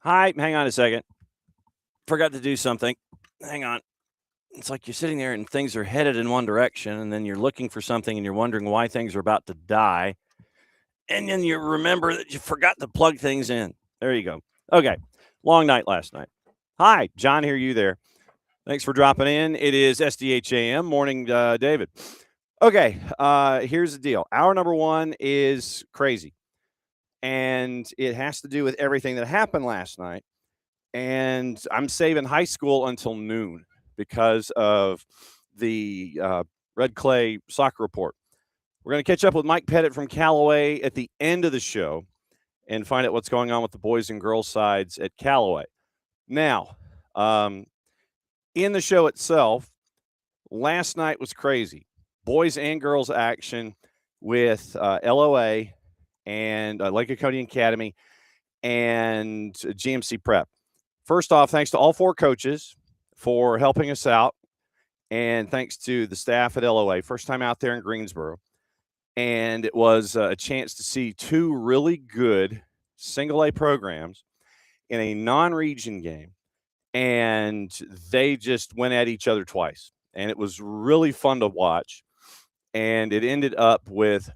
Hi, hang on a second. Forgot to do something. Hang on. It's like you're sitting there and things are headed in one direction, and then you're looking for something and you're wondering why things are about to die. And then you remember that you forgot to plug things in. There you go. Okay. Long night last night. Hi, John here, you there. Thanks for dropping in. It is SDH AM. Morning, David. Okay. Here's the deal. Hour number one is crazy. And it has to do with everything that happened last night. And I'm saving high school until noon because of the Red Clay Soccer Report. We're going to catch up with Mike Pettit from Callaway at the end of the show and find out what's going on with the boys and girls sides at Callaway. Now, in the show itself, last night was crazy. Boys and girls action with LOA and Lake Acadian Academy and GMC Prep. First off, thanks to all four coaches for helping us out, and thanks to the staff at LOA. First time out there in Greensboro, and it was a chance to see two really good single-A programs in a non-region game, and they just went at each other twice, and it was really fun to watch, and it ended up with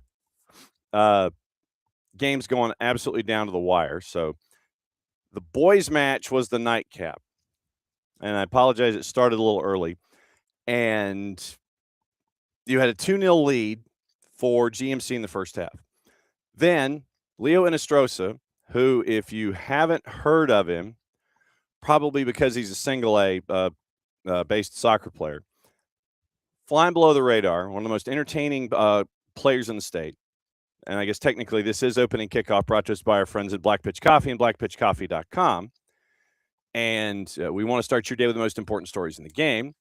games going absolutely down to the wire. So the boys' match was the nightcap. And I apologize, it started a little early. And you had a 2-0 lead for GMC in the first half. Then Leo Inestrosa, who, if you haven't heard of him, probably because he's a single-A based soccer player, flying below the radar, one of the most entertaining players in the state. And I guess technically this is opening kickoff brought to us by our friends at Black Pitch Coffee and blackpitchcoffee.com. And we want to start your day with the most important stories in the game.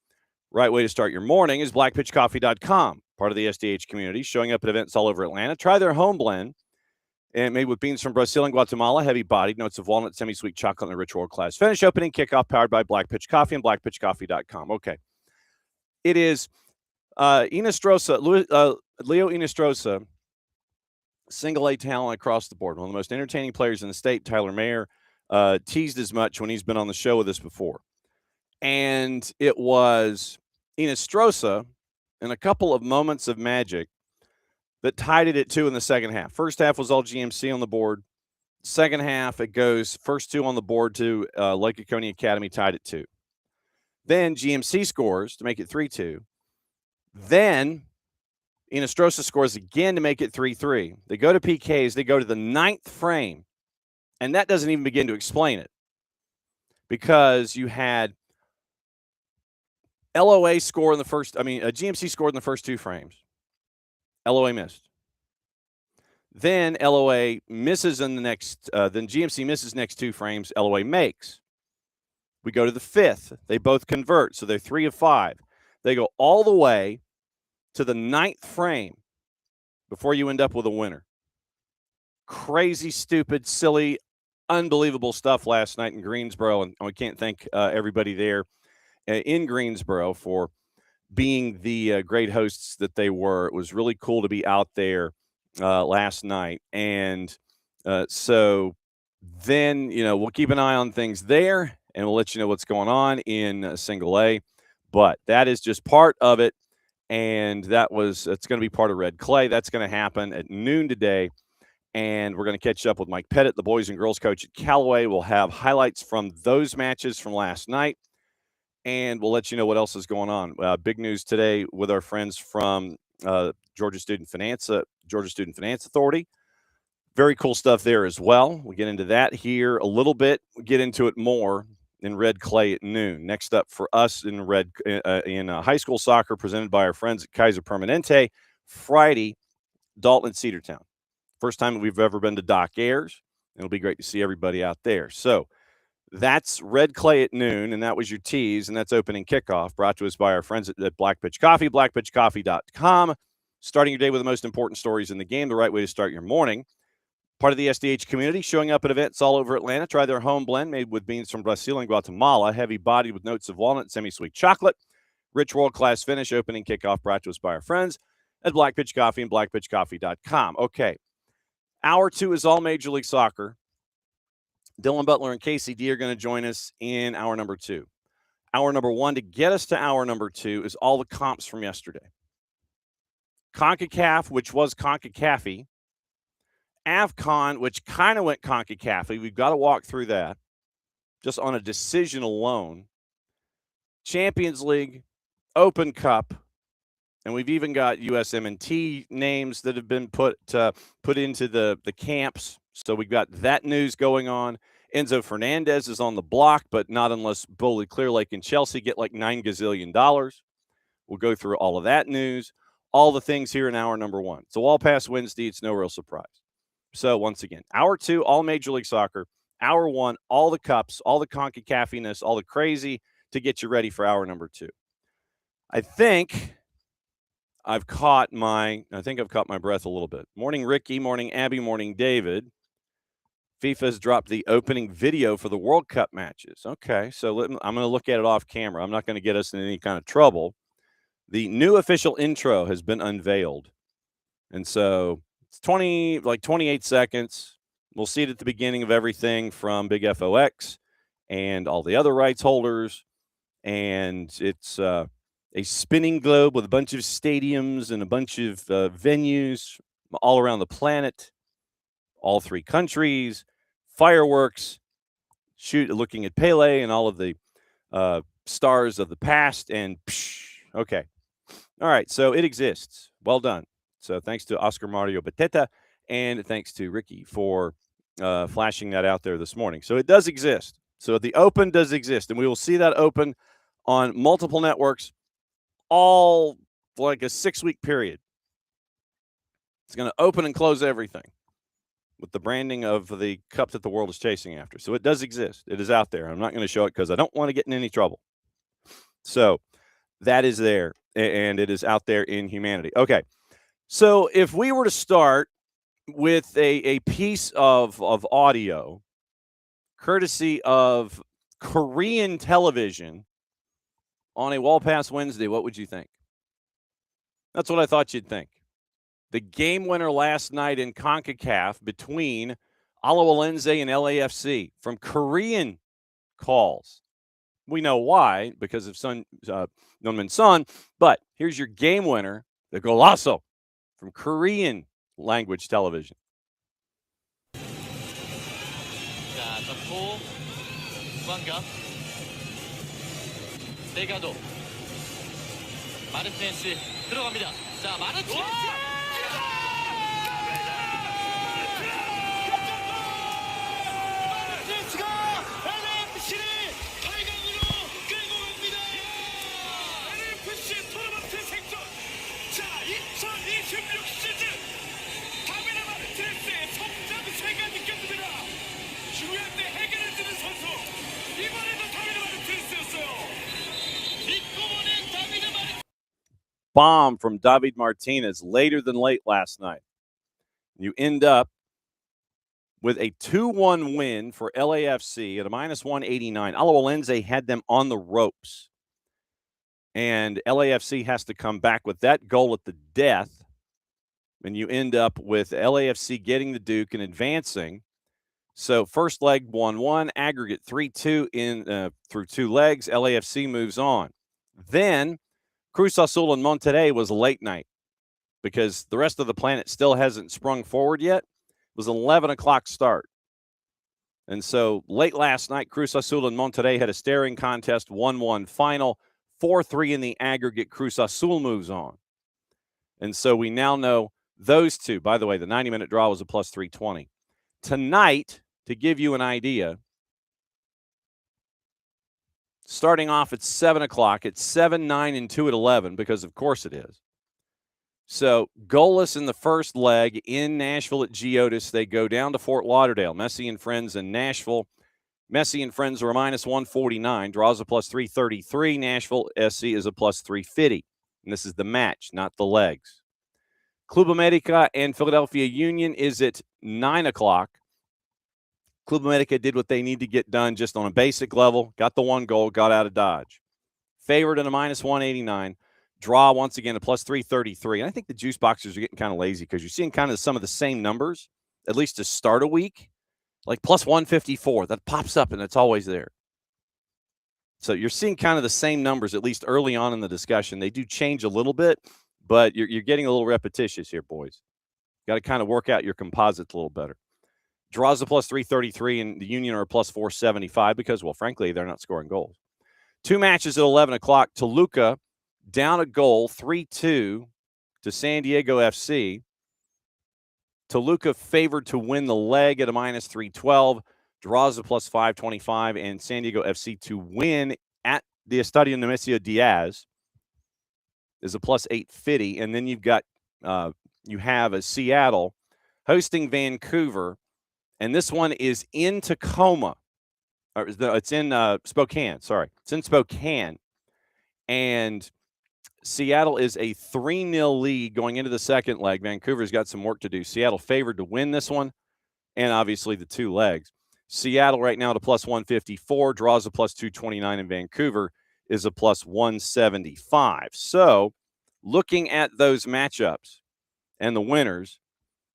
Right way to start your morning is blackpitchcoffee.com, part of the SDH community, showing up at events all over Atlanta. Try their home blend, and made with beans from Brazil and Guatemala, heavy-bodied, notes of walnut, semi-sweet chocolate, and a rich world-class finish. Opening kickoff powered by Black Pitch Coffee and blackpitchcoffee.com. Okay. It is Leo Inestrosa, single-A talent across the board. One of the most entertaining players in the state. Tyler Mayer teased as much when he's been on the show with us before. And it was Inestrosa and a couple of moments of magic that tied it at 2 in the second half. First half was all GMC on the board. Second half, it goes first 2 on the board to Lake Acadian Academy, tied at 2. Then GMC scores to make it 3-2. Then Inestrosa scores again to make it 3-3. They go to PKs. They go to the 9th frame. And that doesn't even begin to explain it. Because you had LOA score in the first, GMC scored in the first 2 frames. LOA missed. Then LOA misses in the next, then GMC misses next 2 frames. LOA makes. We go to the 5th. They both convert. So they're 3 of 5. They go all the way to the 9th frame before you end up with a winner. Crazy, stupid, silly, unbelievable stuff last night in Greensboro, and we can't thank everybody there in Greensboro for being the great hosts that they were. It was really cool to be out there last night, and so then, we'll keep an eye on things there, and we'll let you know what's going on in single A, but that is just part of it. And it's going to be part of Red Clay. That's going to happen at noon today. And we're going to catch up with Mike Pettit, the boys and girls coach at Callaway. We'll have highlights from those matches from last night. And we'll let you know what else is going on. Big news today with our friends from Georgia Student Finance Authority. Very cool stuff there as well. We'll get into that here a little bit. We'll get into it more in Red Clay at noon. Next up for us in high school soccer, presented by our friends at Kaiser Permanente, Friday, Dalton and Cedartown. First time we've ever been to Doc Ayers. It'll be great to see everybody out there. So That's Red Clay at noon, and that was your tease, and that's opening kickoff, brought to us by our friends at Black Pitch Coffee, blackpitchcoffee.com. Starting your day with the most important stories in the game, the right way to start your morning. Part of the SDH community, showing up at events all over Atlanta. Try their home blend made with beans from Brazil and Guatemala, heavy-bodied with notes of walnut and semi-sweet chocolate. Rich world-class finish, opening kickoff, brought to us by our friends at Black Pitch Coffee and blackpitchcoffee.com. Okay, hour 2 is all Major League Soccer. Dylan Butler and Kacey D are going to join us in hour number 2. Hour number 1, to get us to hour number 2, is all the comps from yesterday. CONCACAF, which was CONCACAF-y. AFCON, which kind of went CONCACAF-y. We've got to walk through that just on a decision alone. Champions League, Open Cup, and we've even got USMNT names that have been put into the camps. So we've got that news going on. Enzo Fernandez is on the block, but not unless Bowley, Clear Lake, and Chelsea get like $9 gazillion. We'll go through all of that news, all the things here in hour number 1. So all past Wednesday, it's no real surprise. So once again, hour 2, all Major League Soccer. Hour 1, all the cups, all the CONCACAF-iness, all the crazy to get you ready for hour number 2. I think I've caught my breath a little bit. Morning, Ricky. Morning, Abby. Morning, David. FIFA's dropped the opening video for the World Cup matches. Okay, so I'm going to look at it off camera. I'm not going to get us in any kind of trouble. The new official intro has been unveiled. And so it's 28 seconds. We'll see it at the beginning of everything from Big FOX and all the other rights holders. And it's a spinning globe with a bunch of stadiums and a bunch of venues all around the planet, all 3 countries, fireworks, looking at Pele and all of the stars of the past, and okay. All right, so it exists. Well done. So thanks to Oscar Mario Beteta, and thanks to Ricky for flashing that out there this morning. So it does exist. So the Open does exist, and we will see that Open on multiple networks all like a 6-week period. It's going to open and close everything with the branding of the cup that the world is chasing after. So it does exist. It is out there. I'm not going to show it because I don't want to get in any trouble. So that is there, and it is out there in humanity. Okay, so if we were to start with a piece of audio, courtesy of Korean television on a Wall Pass Wednesday, what would you think? That's what I thought you'd think. The game winner last night in CONCACAF between Alawalense and LAFC from Korean calls. We know why, because of Nonmin Son, but here's your game winner, the golazo, from Korean language television. 대가도 마르텐스 들어갑니다. 자, 마르텐스 마르텐스가 LAFC를 8강으로 끌고 갑니다. LAFC 토너먼트 생존. 자, 2026 시즌 다비드 마르티네스의 성장세가 느껴집니다. 중요한 때 해결해주는 선수. 이번에도 다비드 마르티네스였어요. Bomb from David Martinez later than late last night. You end up with a 2-1 win for LAFC at a -189. Alawalense had them on the ropes. And LAFC has to come back with that goal at the death. And you end up with LAFC getting the Duke and advancing. So first leg 1-1, aggregate 3-2 in through 2 legs. LAFC moves on. Then Cruz Azul and Monterrey was a late night because the rest of the planet still hasn't sprung forward yet. It was an 11 o'clock start. And so late last night, Cruz Azul and Monterrey had a staring contest, 1-1 final, 4-3 in the aggregate. Cruz Azul moves on. And so we now know those two. By the way, the 90-minute draw was a +320. Tonight, to give you an idea, starting off at 7 o'clock, it's 7, 9, and 2 at 11, because of course it is. So goalless in the first leg in Nashville at Geodis. They go down to Fort Lauderdale. Messi and friends in Nashville Messi and Friends are a minus 149. Draws a plus 333. Nashville SC is a plus 350. And this is the match, not the legs. Club America and Philadelphia Union is at 9 o'clock. Club America did what they need to get done just on a basic level. Got the one goal, got out of Dodge. Favored in a minus 189. Draw, once again, a plus 333. And I think the juice boxers are getting kind of lazy because you're seeing kind of some of the same numbers, at least to start a week, like plus 154. That pops up, and it's always there. So you're seeing kind of the same numbers, at least early on in the discussion. They do change a little bit, but you're getting a little repetitious here, boys. Got to kind of work out your composites a little better. Draws a plus 333, and the Union are a plus 475 because, well, frankly, they're not scoring goals. Two matches at 11 o'clock. Toluca down a goal, 3-2 to San Diego FC. Toluca favored to win the leg at a minus 312. Draws a plus 525, and San Diego FC to win at the Estadio Nemesio Diaz is a plus 850. And then you have a Seattle hosting Vancouver, and this one is in Tacoma. Or it's in Spokane. Sorry, it's in Spokane, and Seattle is a 3-0 lead going into the second leg. Vancouver's got some work to do. Seattle favored to win this one, and obviously the two legs. Seattle right now at a plus 154, draws a plus 229, and Vancouver is a plus 175. So looking at those matchups and the winners,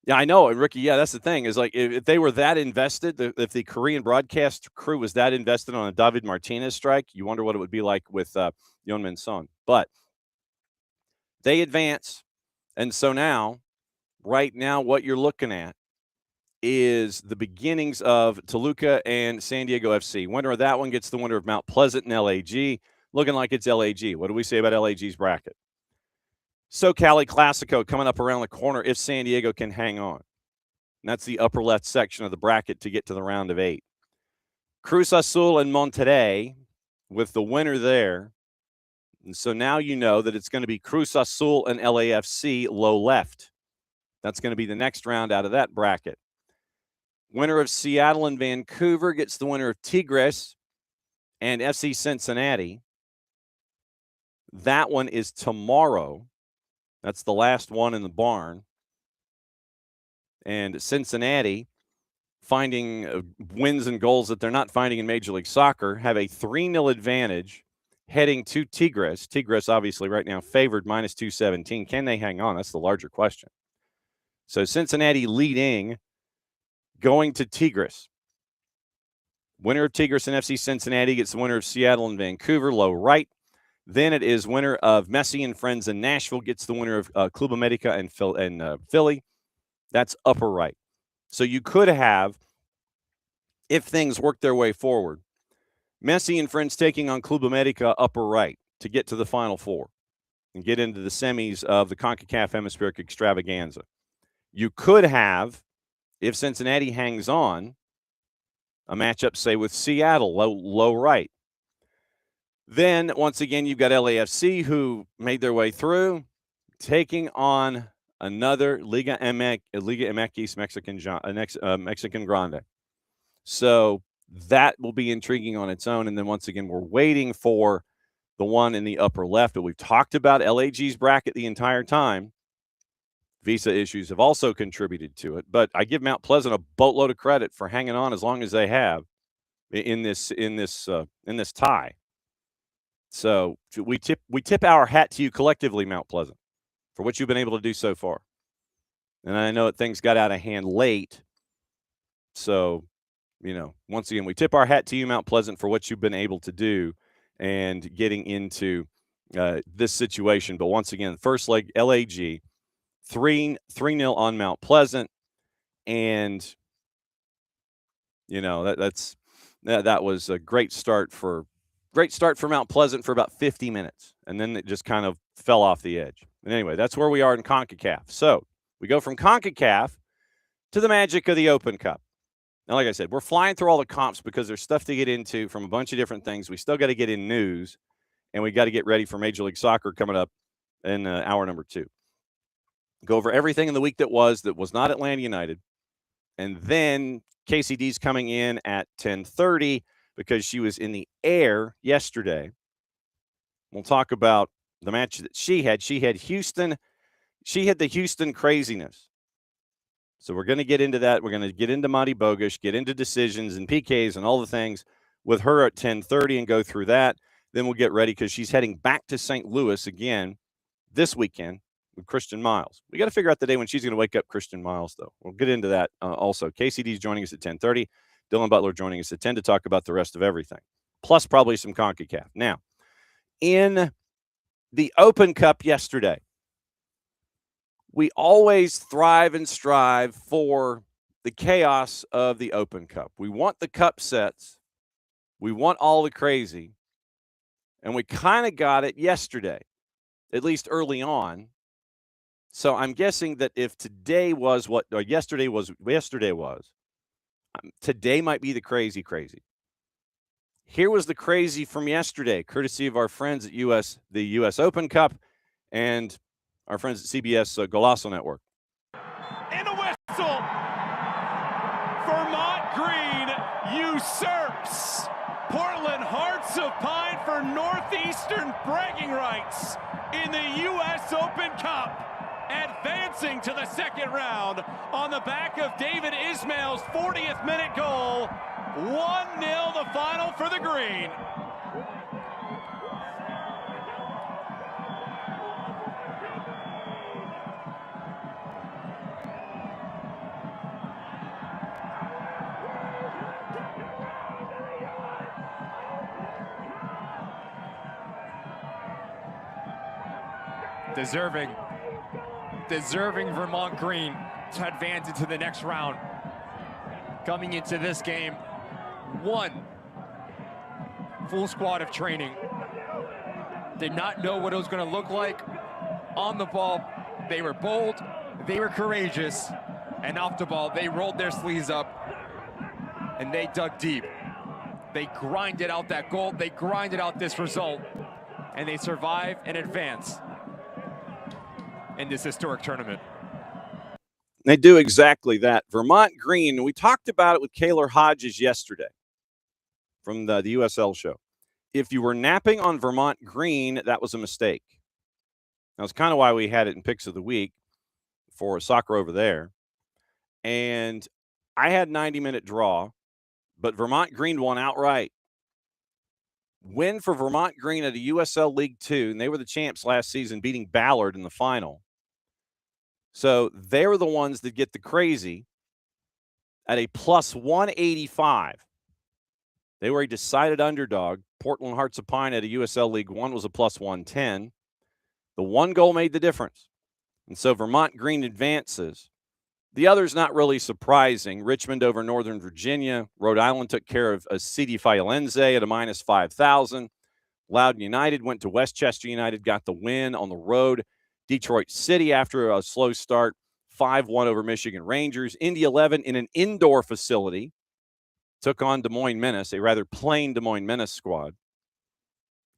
yeah, I know, Ricky, yeah, that's the thing, is like if they were that invested, if the Korean broadcast crew was that invested on a David Martinez strike, you wonder what it would be like with Yeonmin Son. But they advance, and so right now, what you're looking at is the beginnings of Toluca and San Diego FC. Winner of that one gets the winner of Mount Pleasant and LAG. Looking like it's LAG. What do we say about LAG's bracket? SoCali Classico coming up around the corner if San Diego can hang on. And that's the upper left section of the bracket to get to the round of 8. Cruz Azul and Monterrey with the winner there. And so now you know that it's going to be Cruz Azul and LAFC low left. That's going to be the next round out of that bracket. Winner of Seattle and Vancouver gets the winner of Tigres and FC Cincinnati. That one is tomorrow. That's the last one in the barn. And Cincinnati, finding wins and goals that they're not finding in Major League Soccer, have a 3-0 advantage heading to Tigres. Tigres, obviously, right now favored minus 217. Can they hang on? That's the larger question. So Cincinnati leading, going to Tigres. Winner of Tigres and FC Cincinnati gets the winner of Seattle and Vancouver, low right. Then it is winner of Messi and Friends in Nashville gets the winner of Club America and Philly. That's upper right. So you could have, if things work their way forward, Messi and Friends taking on Club America upper right to get to the Final Four and get into the semis of the CONCACAF Hemispheric Extravaganza. You could have, if Cincinnati hangs on, a matchup, say, with Seattle, low right. Then, once again, you've got LAFC, who made their way through, taking on another Liga MX Mexican Grande. So that will be intriguing on its own. And then, once again, we're waiting for the one in the upper left. But we've talked about LAG's bracket the entire time. Visa issues have also contributed to it. But I give Mount Pleasant a boatload of credit for hanging on as long as they have in this tie. So we tip our hat to you collectively, Mount Pleasant, for what you've been able to do so far. And I know that things got out of hand late. So, once again, we tip our hat to you, Mount Pleasant, for what you've been able to do and getting into this situation. But once again, first leg, LAG, 3-0 on Mount Pleasant. And, that was a great start for Mount Pleasant for about 50 minutes, and then it just kind of fell off the edge. And anyway, that's where we are in CONCACAF. So we go from CONCACAF to the magic of the Open Cup. Now, like I said, we're flying through all the comps because there's stuff to get into from a bunch of different things. We still got to get in news, and we got to get ready for Major League Soccer coming up in hour number 2. Go over everything in the week that was not Atlanta United. And then KCD's coming in at 10:30 because she was in the air yesterday. We'll talk about the match that she had. She had Houston. She had the Houston craziness. So we're going to get into that. We're going to get into Monty Bogusch, get into decisions and PKs and all the things with her at 10:30 and go through that. Then we'll get ready because she's heading back to St. Louis again this weekend with Christian Miles. We got to figure out the day when she's going to wake up Christian Miles, though. We'll get into that also. KCD's joining us at 10:30. Dylan Butler joining us at 10 to talk about the rest of everything, plus probably some CONCACAF. Now, in the Open Cup yesterday, we always thrive and strive for the chaos of the Open Cup. We want the cup sets. We want all the crazy. And we kind of got it yesterday, at least early on. So I'm guessing that if today was what yesterday was, today might be the crazy. Here was the crazy from yesterday, courtesy of our friends at the U.S. Open Cup and our friends at CBS Golazo Network. And a whistle. Vermont Green usurps Portland Hearts of Pine for Northeastern bragging rights in the U.S. Open Cup, advancing to the second round on the back of David Ismail's 40th minute goal. 1-0 the final for the Green. Deserving Vermont Green to advance into the next round. Coming into this game, one full squad of training. Did not know what it was going to look like on the ball. They were bold, they were courageous, and off the ball, they rolled their sleeves up and they dug deep. They grinded out that goal, they grinded out this result, and they survive and advance in this historic tournament. They do exactly that. Vermont Green, we talked about it with Kaylor Hodges yesterday from the USL show. If you were napping on Vermont Green, that was a mistake. That's kind of why we had it in Picks of the Week for soccer over there. And I had 90-minute draw, but Vermont Green won outright. Win for Vermont Green at a USL League 2, and they were the champs last season, beating Ballard in the final. So they were the ones that get the crazy at a plus 185. They were a decided underdog. Portland Hearts of Pine at a USL League 1 was a plus 110. The one goal made the difference. And so Vermont Green advances. The other's not really surprising. Richmond over Northern Virginia. Rhode Island took care of CD Fialense at a minus 5,000. Loudoun United went to Westchester United, got the win on the road. Detroit City, after a slow start, 5-1 over Michigan Rangers. Indy 11 in an indoor facility took on Des Moines Menace, a rather plain Des Moines Menace squad.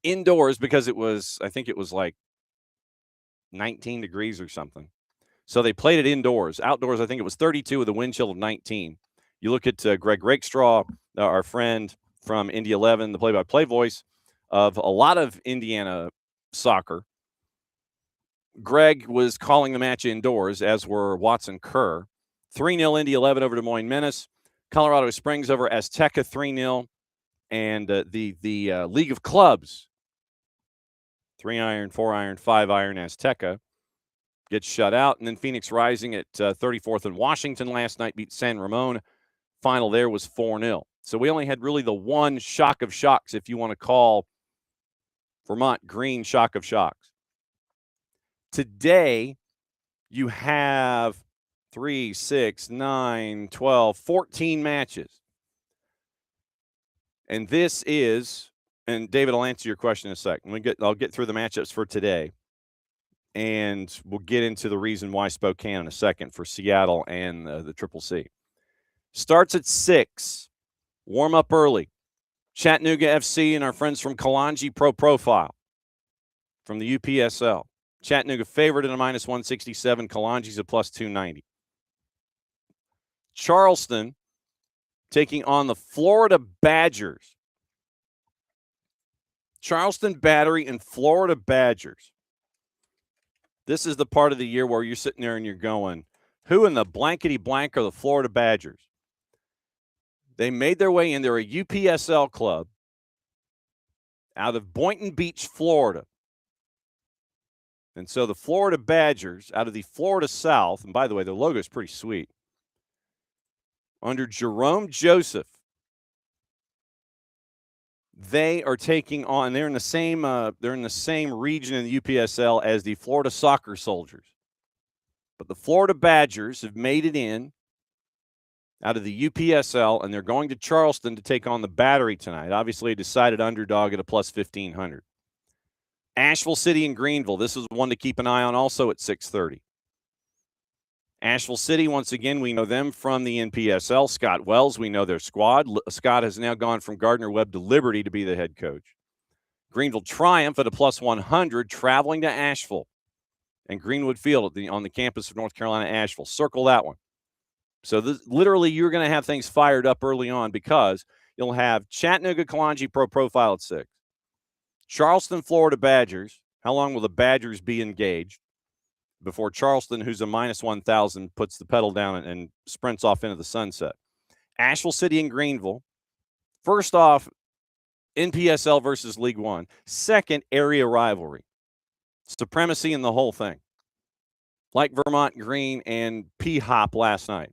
Indoors because I think it was like 19 degrees or something. So they played it indoors. Outdoors, I think it was 32 with a wind chill of 19. You look at Greg Rakestraw, our friend from Indy 11, the play-by-play voice of a lot of Indiana soccer. Greg was calling the match indoors, as were Watson Kerr. 3-0 Indy 11 over Des Moines Menace. Colorado Springs over Azteca 3-0. And the League of Clubs, 3-iron, 4-iron, 5-iron Azteca, gets shut out. And then Phoenix Rising at 34th and Washington last night beat San Ramon. Final there was 4-0. So we only had really the one shock of shocks, if you want to call Vermont Green shock of shocks. Today, you have 3, 6, 9, 12, 14 matches. And this is, and David, I'll answer your question in a second. I'll get through the matchups for today. And we'll get into the reason why Spokane in a second for Seattle and the Triple C. Starts at 6. Warm up early. Chattanooga FC and our friends from Kalanji Pro Profile from the UPSL. Chattanooga favored at a minus 167. Kalanji's a plus 290. Charleston taking on the Florida Badgers. Charleston Battery and Florida Badgers. This is the part of the year where you're sitting there and you're going, who in the blankety blank are the Florida Badgers? They made their way in. They're a UPSL club out of Boynton Beach, Florida. And so the Florida Badgers out of the Florida South, and by the way, their logo is pretty sweet, under Jerome Joseph, they are taking on, they're in the same region in the UPSL as the Florida Soccer Soldiers. But the Florida Badgers have made it in out of the UPSL, and they're going to Charleston to take on the Battery tonight. Obviously, a decided underdog at a plus 1,500. Asheville City and Greenville. This is one to keep an eye on also at 6:30. Asheville City, once again, we know them from the NPSL. Scott Wells, we know their squad. Scott has now gone from Gardner Webb to Liberty to be the head coach. Greenville Triumph at a plus 100, traveling to Asheville and Greenwood Field on the campus of North Carolina, Asheville. Circle that one. So literally you're going to have things fired up early on because you'll have Chattanooga Kalanji Pro Profile at 6. Charleston, Florida Badgers. How long will the Badgers be engaged before Charleston, who's a minus 1,000, puts the pedal down and sprints off into the sunset? Asheville City and Greenville. First off, NPSL versus League One. Second, area rivalry. Supremacy in the whole thing. Like Vermont Green and P-Hop last night.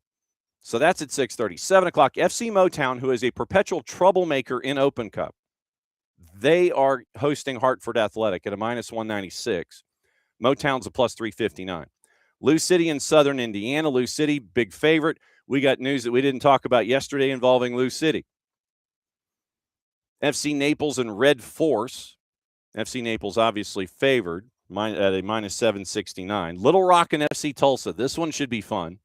So that's at 6:30. 7 o'clock, FC Motown, who is a perpetual troublemaker in Open Cup. They are hosting Hartford Athletic at a minus 196. Motown's a plus 359. Lou City and Southern Indiana. Lou City, big favorite. We got news that we didn't talk about yesterday involving Lou City. FC Naples and Red Force. FC Naples obviously favored at a minus 769. Little Rock and FC Tulsa. This one should be fun.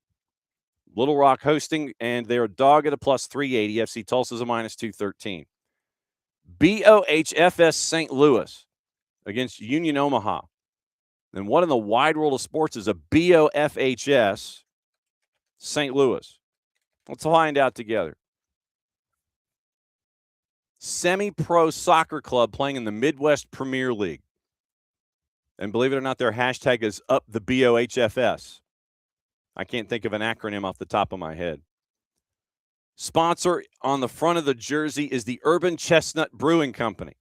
Little Rock hosting, and they're a dog at a plus 380. FC Tulsa's a minus 213. BOHFS St. Louis against Union Omaha. And what in the wide world of sports is a BOFHS St. Louis? Let's find out together. Semi-pro soccer club playing in the Midwest Premier League. And believe it or not, their hashtag is up the BOHFS. I can't think of an acronym off the top of my head. Sponsor on the front of the jersey is the Urban Chestnut Brewing Company.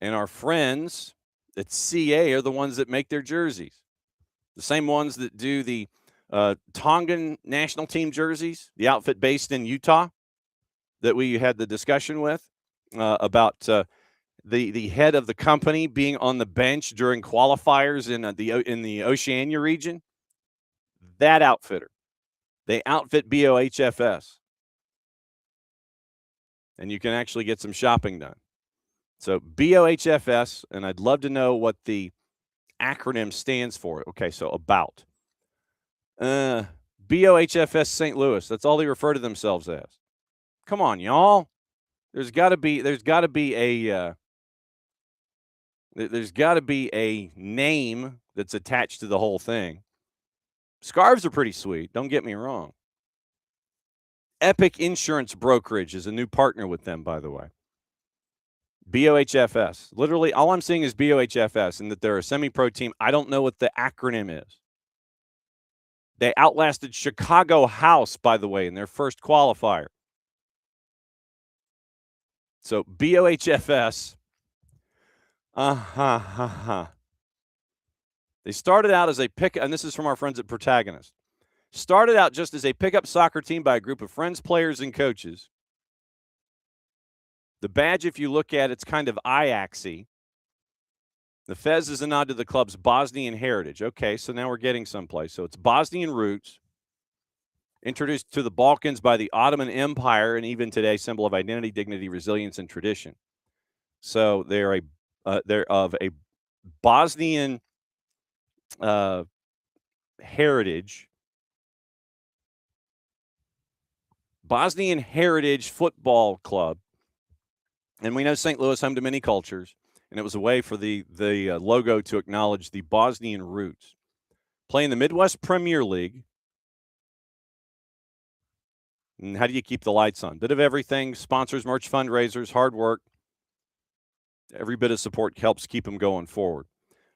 And our friends at CA are the ones that make their jerseys. The same ones that do the Tongan national team jerseys, the outfit based in Utah that we had the discussion with about the head of the company being on the bench during qualifiers in the Oceania region. That outfitter. They outfit BOHFS. And you can actually get some shopping done. So BOHFS, and I'd love to know what the acronym stands for. Okay, so about. BOHFS St. Louis. That's all they refer to themselves as. Come on, y'all. There's got to be a name that's attached to the whole thing. Scarves are pretty sweet. Don't get me wrong. Epic Insurance Brokerage is a new partner with them, by the way. BOHFS. Literally, all I'm seeing is BOHFS and that they're a semi-pro team. I don't know what the acronym is. They outlasted Chicago House, by the way, in their first qualifier. So BOHFS. They started out as a pick, and this is from our friends at Protagonist. Started out just as a pickup soccer team by a group of friends, players, and coaches. The badge, if you look at it's kind of Ajax-y. The fez is a nod to the club's Bosnian heritage. Okay, so now we're getting someplace. So it's Bosnian roots, introduced to the Balkans by the Ottoman Empire, and even today, symbol of identity, dignity, resilience, and tradition. So they're of a Bosnian heritage. Bosnian Heritage Football Club. And we know St. Louis, home to many cultures, and it was a way for the logo to acknowledge the Bosnian roots. Playing the Midwest Premier League, And how do you keep the lights on? Bit of everything, sponsors, merch, fundraisers, hard work. Every bit of support helps keep them going forward.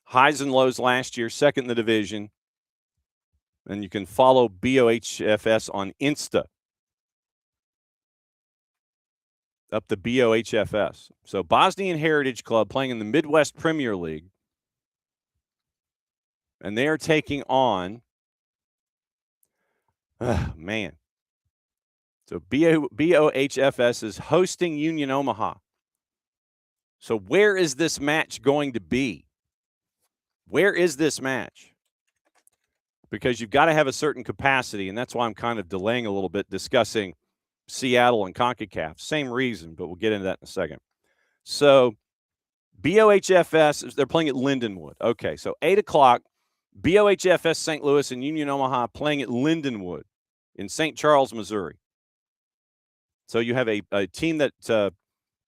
Highs and lows last year, second in the division. And you can follow BOHFS on Insta. Up the BOHFS. So Bosnian Heritage Club playing in the Midwest Premier League. And they are taking on, man. So BOHFS is hosting Union Omaha. So where is this match going to be? Where is this match? Because you've got to have a certain capacity, and that's why I'm kind of delaying a little bit discussing Seattle and CONCACAF. Same reason, but we'll get into that in a second. So BOHFS, they're playing at Lindenwood. Okay, so 8 o'clock, BOHFS St. Louis and Union Omaha playing at Lindenwood in St. Charles, Missouri. So you have a team that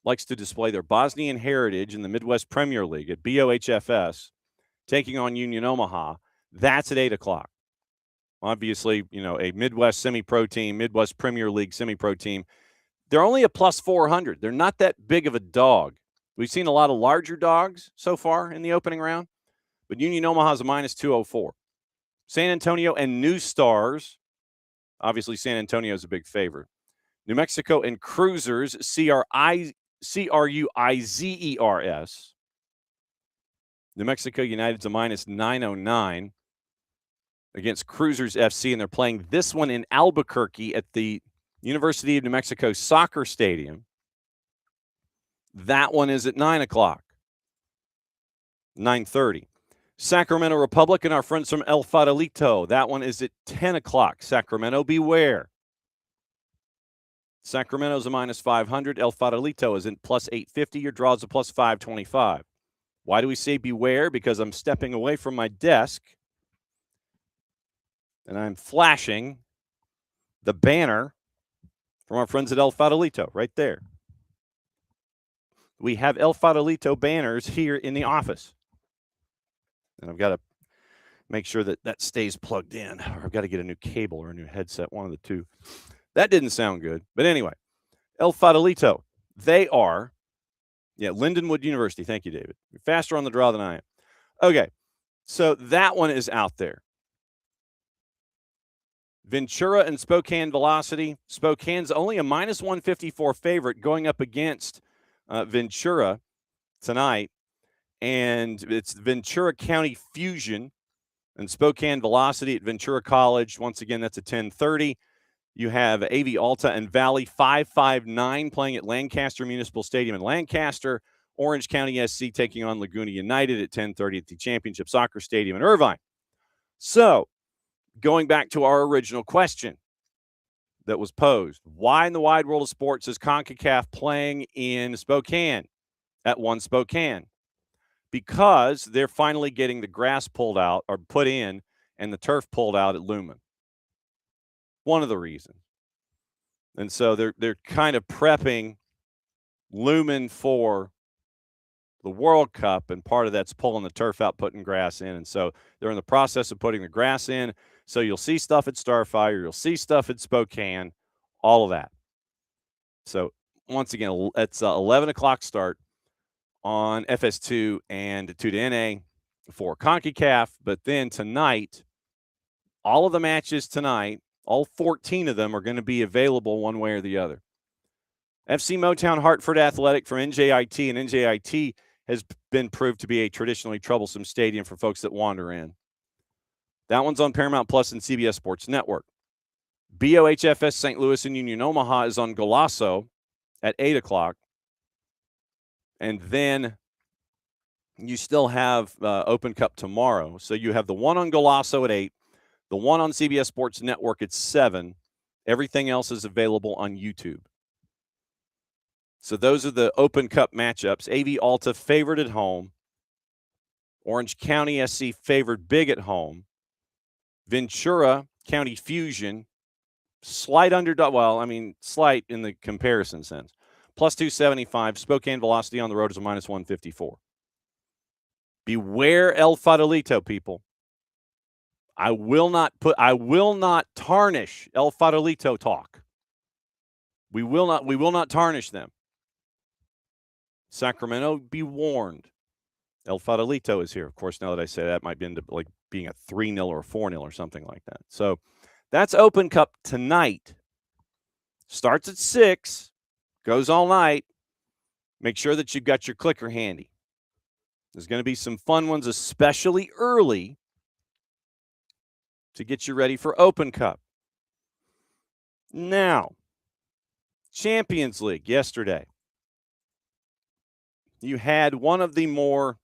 likes to display their Bosnian heritage in the Midwest Premier League at BOHFS, taking on Union Omaha. That's at 8 o'clock. Obviously, a Midwest semi-pro team, Midwest Premier League semi-pro team. They're only a plus 400. They're not that big of a dog. We've seen a lot of larger dogs so far in the opening round, but Union Omaha is a minus 204. San Antonio and New Stars. Obviously, San Antonio is a big favorite. New Mexico and Cruisers, Cruizers. New Mexico United's a minus 909 against Cruisers FC, and they're playing this one in Albuquerque at the University of New Mexico Soccer Stadium. That one is at 9 o'clock, 9:30. Sacramento Republic and our friends from El Farolito. That one is at 10 o'clock. Sacramento, beware. Sacramento's a minus 500. El Farolito is in plus 850. Your draw's a plus 525. Why do we say beware? Because I'm stepping away from my desk and I'm flashing the banner from our friends at El Farolito right there. We have El Farolito banners here in the office. And I've got to make sure that stays plugged in, or I've got to get a new cable or a new headset, one of the two. That didn't sound good. But anyway, El Farolito, they are, Lindenwood University. Thank you, David. You're faster on the draw than I am. Okay, so that one is out there. Ventura and Spokane Velocity. Spokane's only a minus 154 favorite going up against Ventura tonight. And it's Ventura County Fusion and Spokane Velocity at Ventura College. Once again, that's a 10:30. You have AV Alta and Valley 559 playing at Lancaster Municipal Stadium in Lancaster. Orange County SC taking on Laguna United at 10:30 at the Championship Soccer Stadium in Irvine. So, going back to our original question that was posed, why in the wide world of sports is CONCACAF playing in Spokane at One Spokane? Because they're finally getting the grass pulled out or put in and the turf pulled out at Lumen. One of the reasons. And so they're kind of prepping Lumen for the World Cup, and part of that's pulling the turf out, putting grass in. And so they're in the process of putting the grass in. So you'll see stuff at Starfire, you'll see stuff at Spokane, all of that. So once again, it's 11 o'clock start on FS2 and 2 for CONCACAF. But then tonight, all of the matches tonight, all 14 of them are going to be available one way or the other. FC Motown Hartford Athletic from NJIT, and NJIT has been proved to be a traditionally troublesome stadium for folks that wander in. That one's on Paramount Plus and CBS Sports Network. BOHFS St. Louis and Union Omaha is on Golasso at 8 o'clock. And then you still have Open Cup tomorrow. So you have the one on Golasso at 8, the one on CBS Sports Network at 7. Everything else is available on YouTube. So those are the Open Cup matchups. AV Alta favored at home. Orange County SC favored big at home. Ventura County Fusion, slight underdog. Well, I mean, slight in the comparison sense. Plus 275. Spokane Velocity on the road is a minus 154. Beware El Farolito, people. I will not tarnish El Farolito talk. We will not tarnish them. Sacramento, be warned. El Fadelito is here. Of course, now that I say that, it might be into like being a 3-0 or a 4-0 or something like that. So that's Open Cup tonight. Starts at 6, goes all night. Make sure that you've got your clicker handy. There's going to be some fun ones, especially early, to get you ready for Open Cup. Now, Champions League yesterday. You had one of the more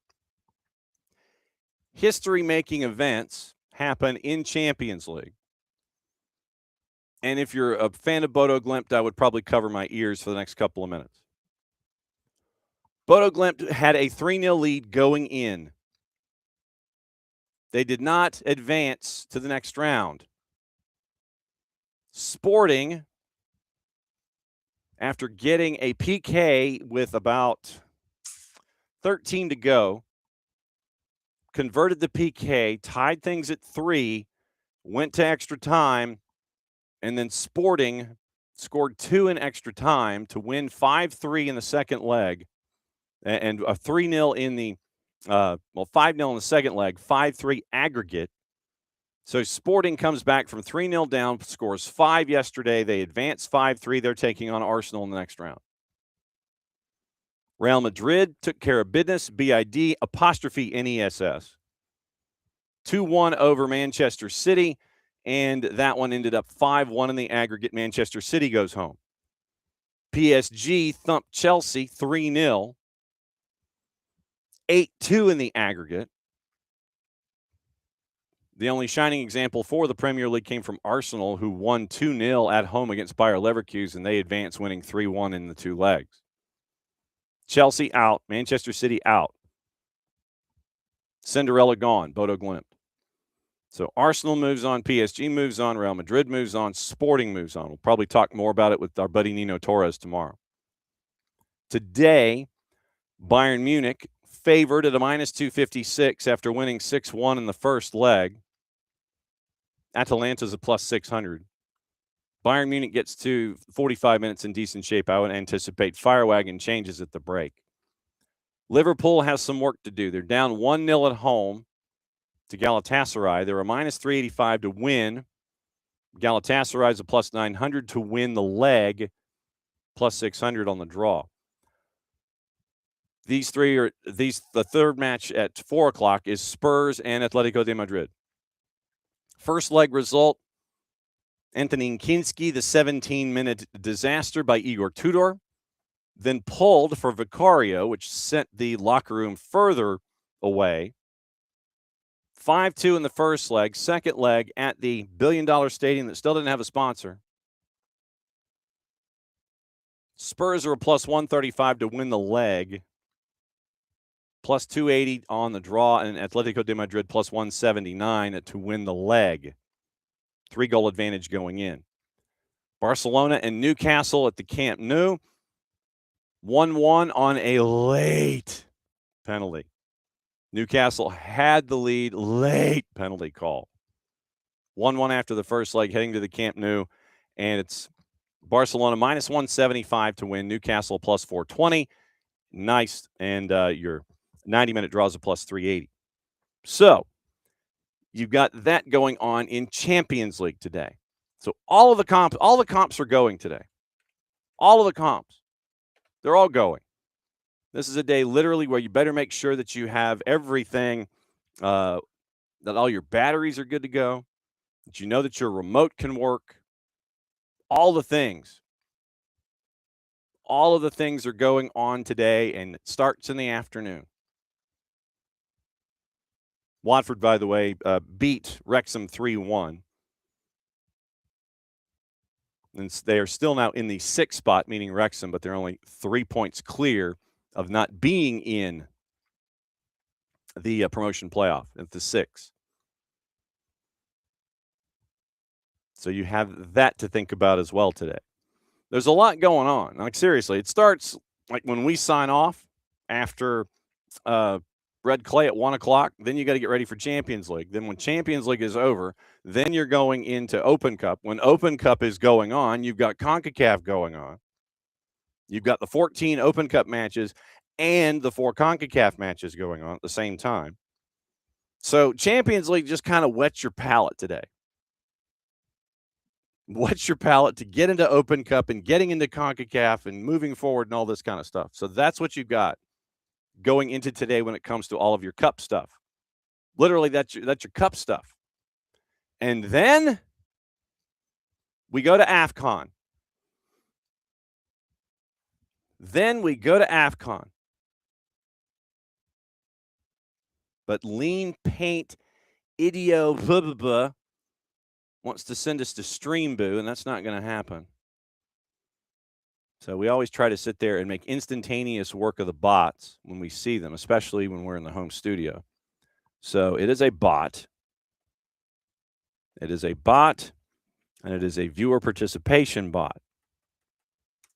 history-making events happen in Champions League. And if you're a fan of Bodo Glimt, I would probably cover my ears for the next couple of minutes. Bodo Glimt had a 3-0 lead going in. They did not advance to the next round. Sporting, after getting a PK with about 13 to go, converted the PK, tied things at 3, went to extra time, and then Sporting scored 2 in extra time to win 5-3 in the second leg, and a 3-0 in the 5-0 in the second leg, 5-3 aggregate. So Sporting comes back from 3-0 down, scores 5 yesterday. They advance 5-3. They're taking on Arsenal in the next round. Real Madrid took care of business, BID apostrophe NESS. 2-1 over Manchester City, and that one ended up 5-1 in the aggregate. Manchester City goes home. PSG thumped Chelsea 3-0. 8-2 in the aggregate. The only shining example for the Premier League came from Arsenal, who won 2-0 at home against Bayer Leverkusen. They advanced, winning 3-1 in the 2 legs. Chelsea out. Manchester City out. Cinderella gone. Bodo Glimt. So Arsenal moves on. PSG moves on. Real Madrid moves on. Sporting moves on. We'll probably talk more about it with our buddy Nino Torres tomorrow. Today, Bayern Munich favored at a minus 256 after winning 6-1 in the first leg. Atalanta's a plus 600. Bayern Munich gets to 45 minutes in decent shape. I would anticipate firewagon changes at the break. Liverpool has some work to do. They're down 1-0 at home to Galatasaray. They're a minus 385 to win. Galatasaray is a plus 900 to win the leg, plus 600 on the draw. These three are the third match at 4 o'clock is Spurs and Atletico de Madrid. First leg result, Antonin Kinski, the 17-minute disaster by Igor Tudor, then pulled for Vicario, which sent the locker room further away. 5-2 in the first leg. Second leg at the billion-dollar stadium that still didn't have a sponsor. Spurs are a plus 135 to win the leg. Plus 280 on the draw, and Atletico de Madrid plus 179 to win the leg. 3-goal advantage going in. Barcelona and Newcastle at the Camp Nou. 1-1 on a late penalty. Newcastle had the lead, late penalty call. 1-1 after the first leg, heading to the Camp Nou, and it's Barcelona minus 175 to win. Newcastle plus 420. Nice, and your 90-minute draws a plus 380. So you've got that going on in Champions League today. So all the comps are going today. All of the comps, they're all going. This is a day literally where you better make sure that you have everything, that all your batteries are good to go, that you know that your remote can work, all the things. All of the things are going on today, and it starts in the afternoon. Watford, by the way, beat Wrexham 3-1. And they are still now in the 6th spot, meaning Wrexham, but they're only 3 points clear of not being in the promotion playoff at the 6th. So you have that to think about as well today. There's a lot going on. Like, seriously, it starts like when we sign off after red clay at 1 o'clock. Then you got to get ready for Champions League. Then when Champions League is over, then you're going into Open Cup. When Open Cup is going on, you've got CONCACAF going on. You've got the 14 Open Cup matches and the 4 CONCACAF matches going on at the same time. So Champions League just kind of whets your palate today. Whets your palate to get into Open Cup and getting into CONCACAF and moving forward and all this kind of stuff. So that's what you've got going into today when it comes to all of your cup stuff. Literally, that's your cup stuff. And then we go to AFCON. But Lean Paint Idio blah, blah, blah, wants to send us to Streamboo, and that's not going to happen. So we always try to sit there and make instantaneous work of the bots when we see them, especially when we're in the home studio. So it is a bot. It is a bot, and it is a viewer participation bot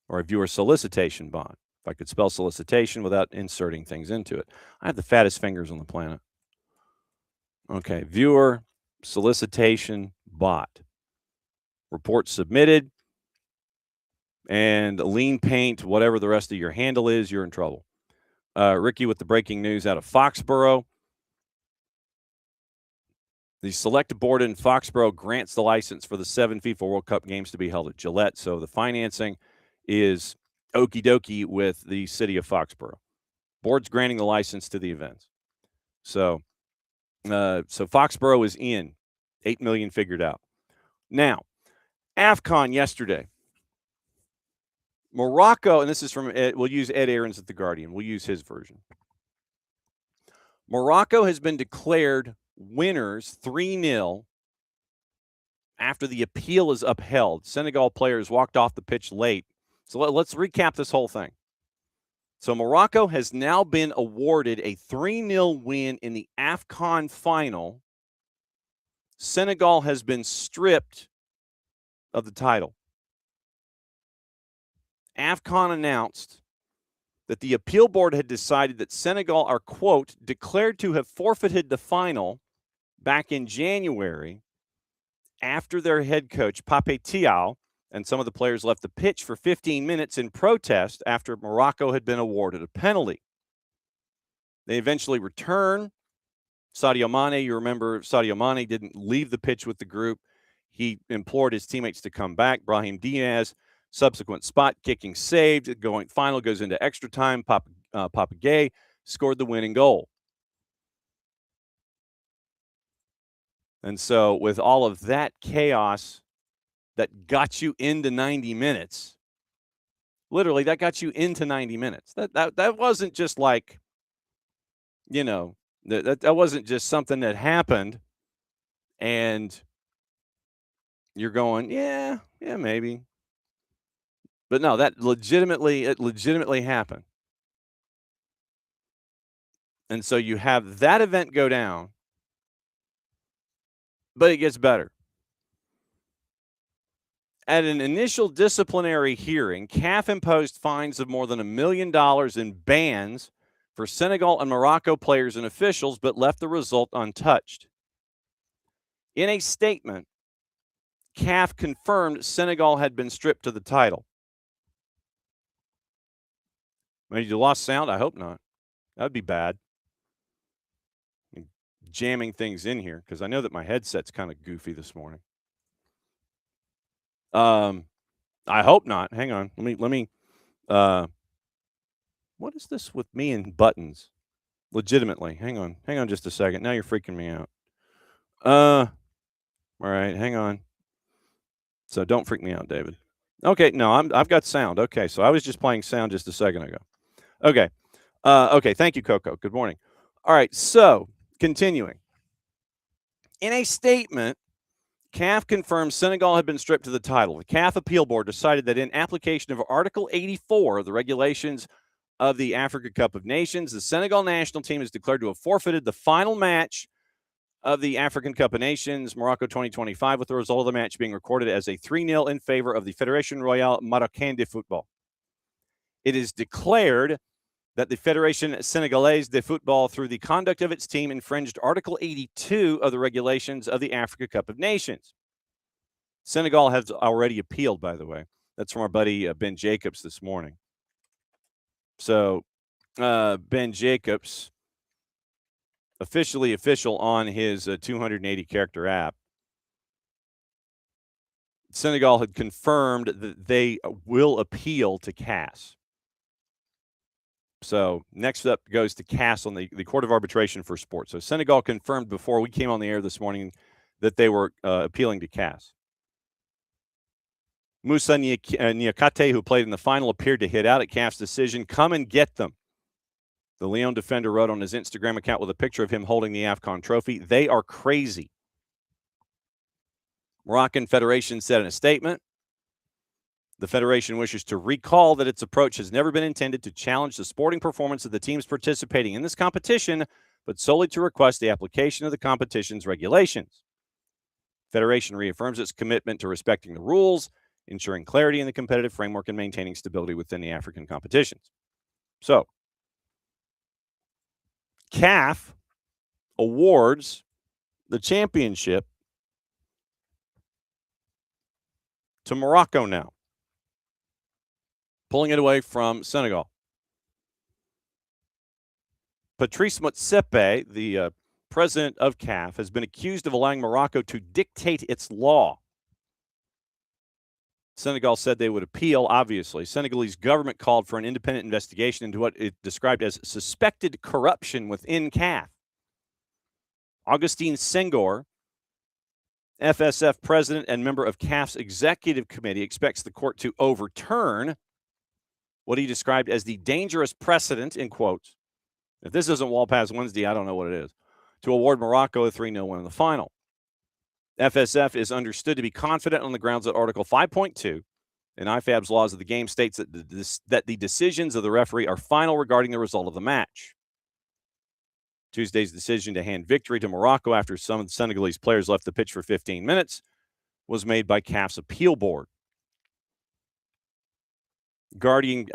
or a viewer solicitation bot. If I could spell solicitation without inserting things into it. I have the fattest fingers on the planet. Okay, viewer solicitation bot. Report submitted. And Lean Paint, whatever the rest of your handle is, you're in trouble. Ricky with the breaking news out of Foxborough. The select board in Foxborough grants the license for the 7 FIFA World Cup games to be held at Gillette. So the financing is okie dokie with the city of Foxborough. Board's granting the license to the events. So Foxborough is in. $8 million figured out. Now, AFCON yesterday. Morocco, and this is from Ed, we'll use Ed Aarons at The Guardian. We'll use his version. Morocco has been declared winners 3-0 after the appeal is upheld. Senegal players walked off the pitch late. So let's recap this whole thing. So Morocco has now been awarded a 3-0 win in the AFCON final. Senegal has been stripped of the title. AFCON announced that the appeal board had decided that Senegal are, quote, declared to have forfeited the final back in January after their head coach, Pape Thiaw, and some of the players left the pitch for 15 minutes in protest after Morocco had been awarded a penalty. They eventually return. Sadio Mane, you remember Sadio Mane didn't leave the pitch with the group. He implored his teammates to come back. Brahim Diaz, subsequent spot kicking saved. Final goes into extra time. Papa Gay scored the winning goal. And so with all of that chaos that got you into 90 minutes, literally that got you into 90 minutes. That wasn't just like, you know, that wasn't just something that happened and you're going, yeah, maybe. But no, it legitimately happened. And so you have that event go down, but it gets better. At an initial disciplinary hearing, CAF imposed fines of more than $1 million and bans for Senegal and Morocco players and officials, but left the result untouched. In a statement, CAF confirmed Senegal had been stripped of the title. Maybe you lost sound? I hope not. That would be bad. I'm jamming things in here because I know that my headset's kind of goofy this morning. I hope not. Hang on. Let me. What is this with me and buttons? Legitimately. Hang on just a second. Now you're freaking me out. All right. Hang on. So don't freak me out, David. Okay. No, I've got sound. Okay. So I was just playing sound just a second ago. Okay. Okay. Thank you, Coco. Good morning. All right. So continuing. In a statement, CAF confirms Senegal had been stripped of the title. The CAF appeal board decided that in application of Article 84 of the regulations of the Africa Cup of Nations, the Senegal national team is declared to have forfeited the final match of the African Cup of Nations, Morocco 2025, with the result of the match being recorded as a 3-0 in favor of the Fédération Royale Marocaine de Football. It is declared that the Fédération Sénégalaise de Football, through the conduct of its team, infringed Article 82 of the regulations of the Africa Cup of Nations. Senegal has already appealed, by the way. That's from our buddy Ben Jacobs this morning. So Ben Jacobs, official on his 280-character app, Senegal had confirmed that they will appeal to CAS. So next up goes to CAS on the Court of Arbitration for Sport. So Senegal confirmed before we came on the air this morning that they were appealing to CAS. Moussa Niakate, who played in the final, appeared to hit out at CAF's decision. Come and get them. The Lyon defender wrote on his Instagram account with a picture of him holding the AFCON trophy. They are crazy. Moroccan Federation said in a statement, the Federation wishes to recall that its approach has never been intended to challenge the sporting performance of the teams participating in this competition, but solely to request the application of the competition's regulations. Federation reaffirms its commitment to respecting the rules, ensuring clarity in the competitive framework, and maintaining stability within the African competitions. So, CAF awards the championship to Morocco now, pulling it away from Senegal. Patrice Motsepe, the president of CAF, has been accused of allowing Morocco to dictate its law. Senegal said they would appeal, obviously. Senegalese government called for an independent investigation into what it described as suspected corruption within CAF. Augustine Senghor, FSF president and member of CAF's executive committee, expects the court to overturn what he described as the dangerous precedent, in quotes. If this isn't Wall Pass Wednesday, I don't know what it is, to award Morocco a 3-0 win in the final. FSF is understood to be confident on the grounds that Article 5.2 in IFAB's laws of the game states that the decisions of the referee are final regarding the result of the match. Tuesday's decision to hand victory to Morocco after some of the Senegalese players left the pitch for 15 minutes was made by CAF's appeal board. Guardian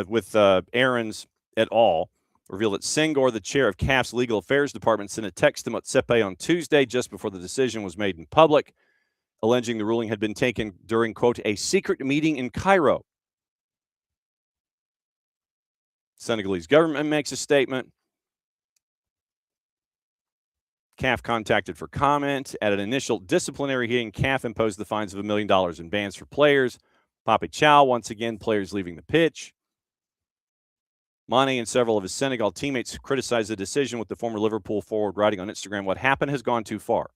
with Aarons et al. Revealed that Senghor, the chair of CAF's legal affairs department, sent a text to Motsepe on Tuesday just before the decision was made in public, alleging the ruling had been taken during, quote, a secret meeting in Cairo. Senegalese government makes a statement. CAF contacted for comment. At an initial disciplinary hearing, CAF imposed the fines of $1 million in bans for players. Pape Chow, once again, players leaving the pitch. Mane and several of his Senegal teammates criticized the decision, with the former Liverpool forward writing on Instagram, "What happened has gone too far.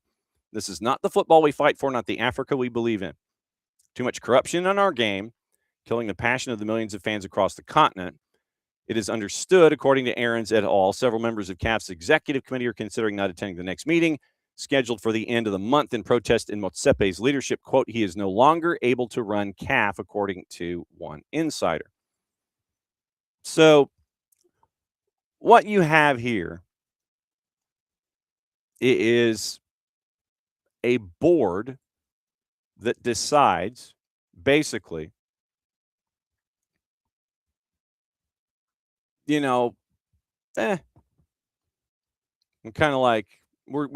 This is not the football we fight for, not the Africa we believe in. Too much corruption in our game, killing the passion of the millions of fans across the continent. It is understood," according to Aarons et al., several members of CAF's executive committee are considering not attending the next meeting, scheduled for the end of the month, in protest in Motsepe's leadership. Quote, he is no longer able to run CAF, according to one insider. So, what you have here is a board that decides, basically, I'm kind of like, we're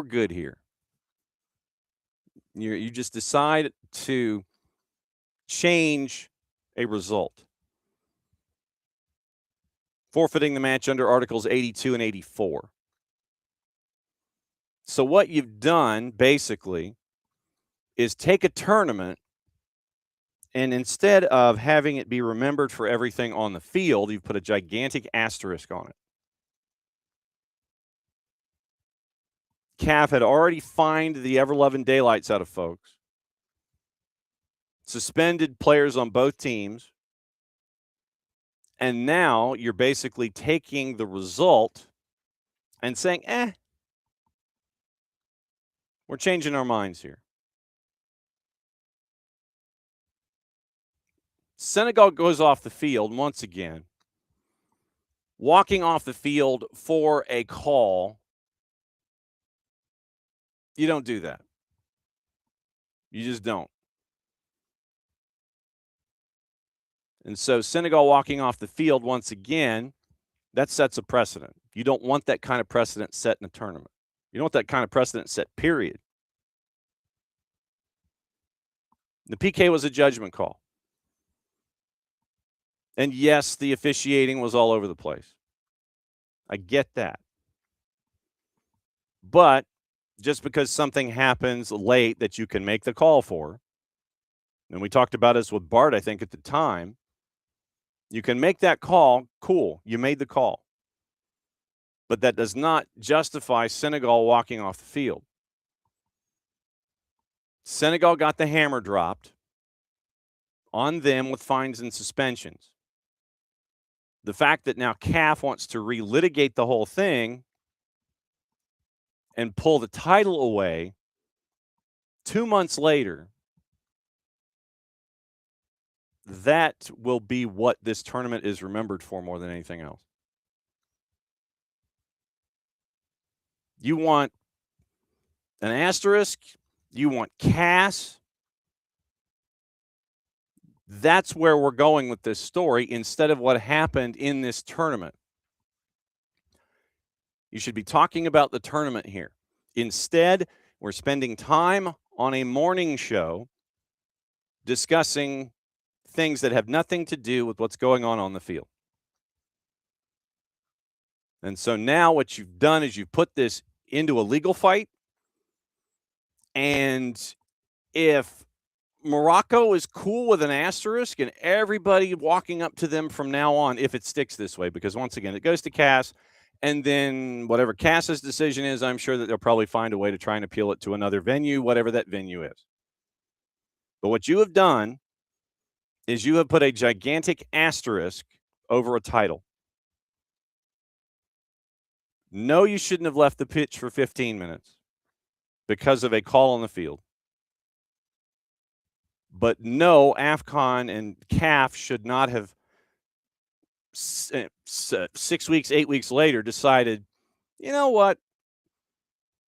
good here. You just decide to change a result, forfeiting the match under Articles 82 and 84. So what you've done, basically, is take a tournament, and instead of having it be remembered for everything on the field, you've put a gigantic asterisk on it. CAF had already fined the ever-loving daylights out of folks, suspended players on both teams, and now you're basically taking the result and saying, we're changing our minds here. Senegal goes off the field once again, walking off the field for a call. You don't do that. You just don't. And so Senegal walking off the field once again, that sets a precedent. You don't want that kind of precedent set in a tournament. You don't want that kind of precedent set, period. The PK was a judgment call. And yes, the officiating was all over the place. I get that. But just because something happens late that you can make the call for, and we talked about this with Bart, I think, at the time, you can make that call, cool, you made the call. But that does not justify Senegal walking off the field. Senegal got the hammer dropped on them with fines and suspensions. The fact that now CAF wants to relitigate the whole thing and pull the title away 2 months later, that will be what this tournament is remembered for more than anything else. You want an asterisk, you want CAS. That's where we're going with this story instead of what happened in this tournament. You should be talking about the tournament here. Instead, we're spending time on a morning show discussing things that have nothing to do with what's going on the field. And so now what you've done is you've put this into a legal fight. And if Morocco is cool with an asterisk and everybody walking up to them from now on, if it sticks this way, because once again, it goes to CAS, and then whatever CAS's decision is, I'm sure that they'll probably find a way to try and appeal it to another venue, whatever that venue is. But what you have done is you have put a gigantic asterisk over a title. No, you shouldn't have left the pitch for 15 minutes because of a call on the field. But no, AFCON and CAF should not have 6 weeks, 8 weeks later decided, you know what?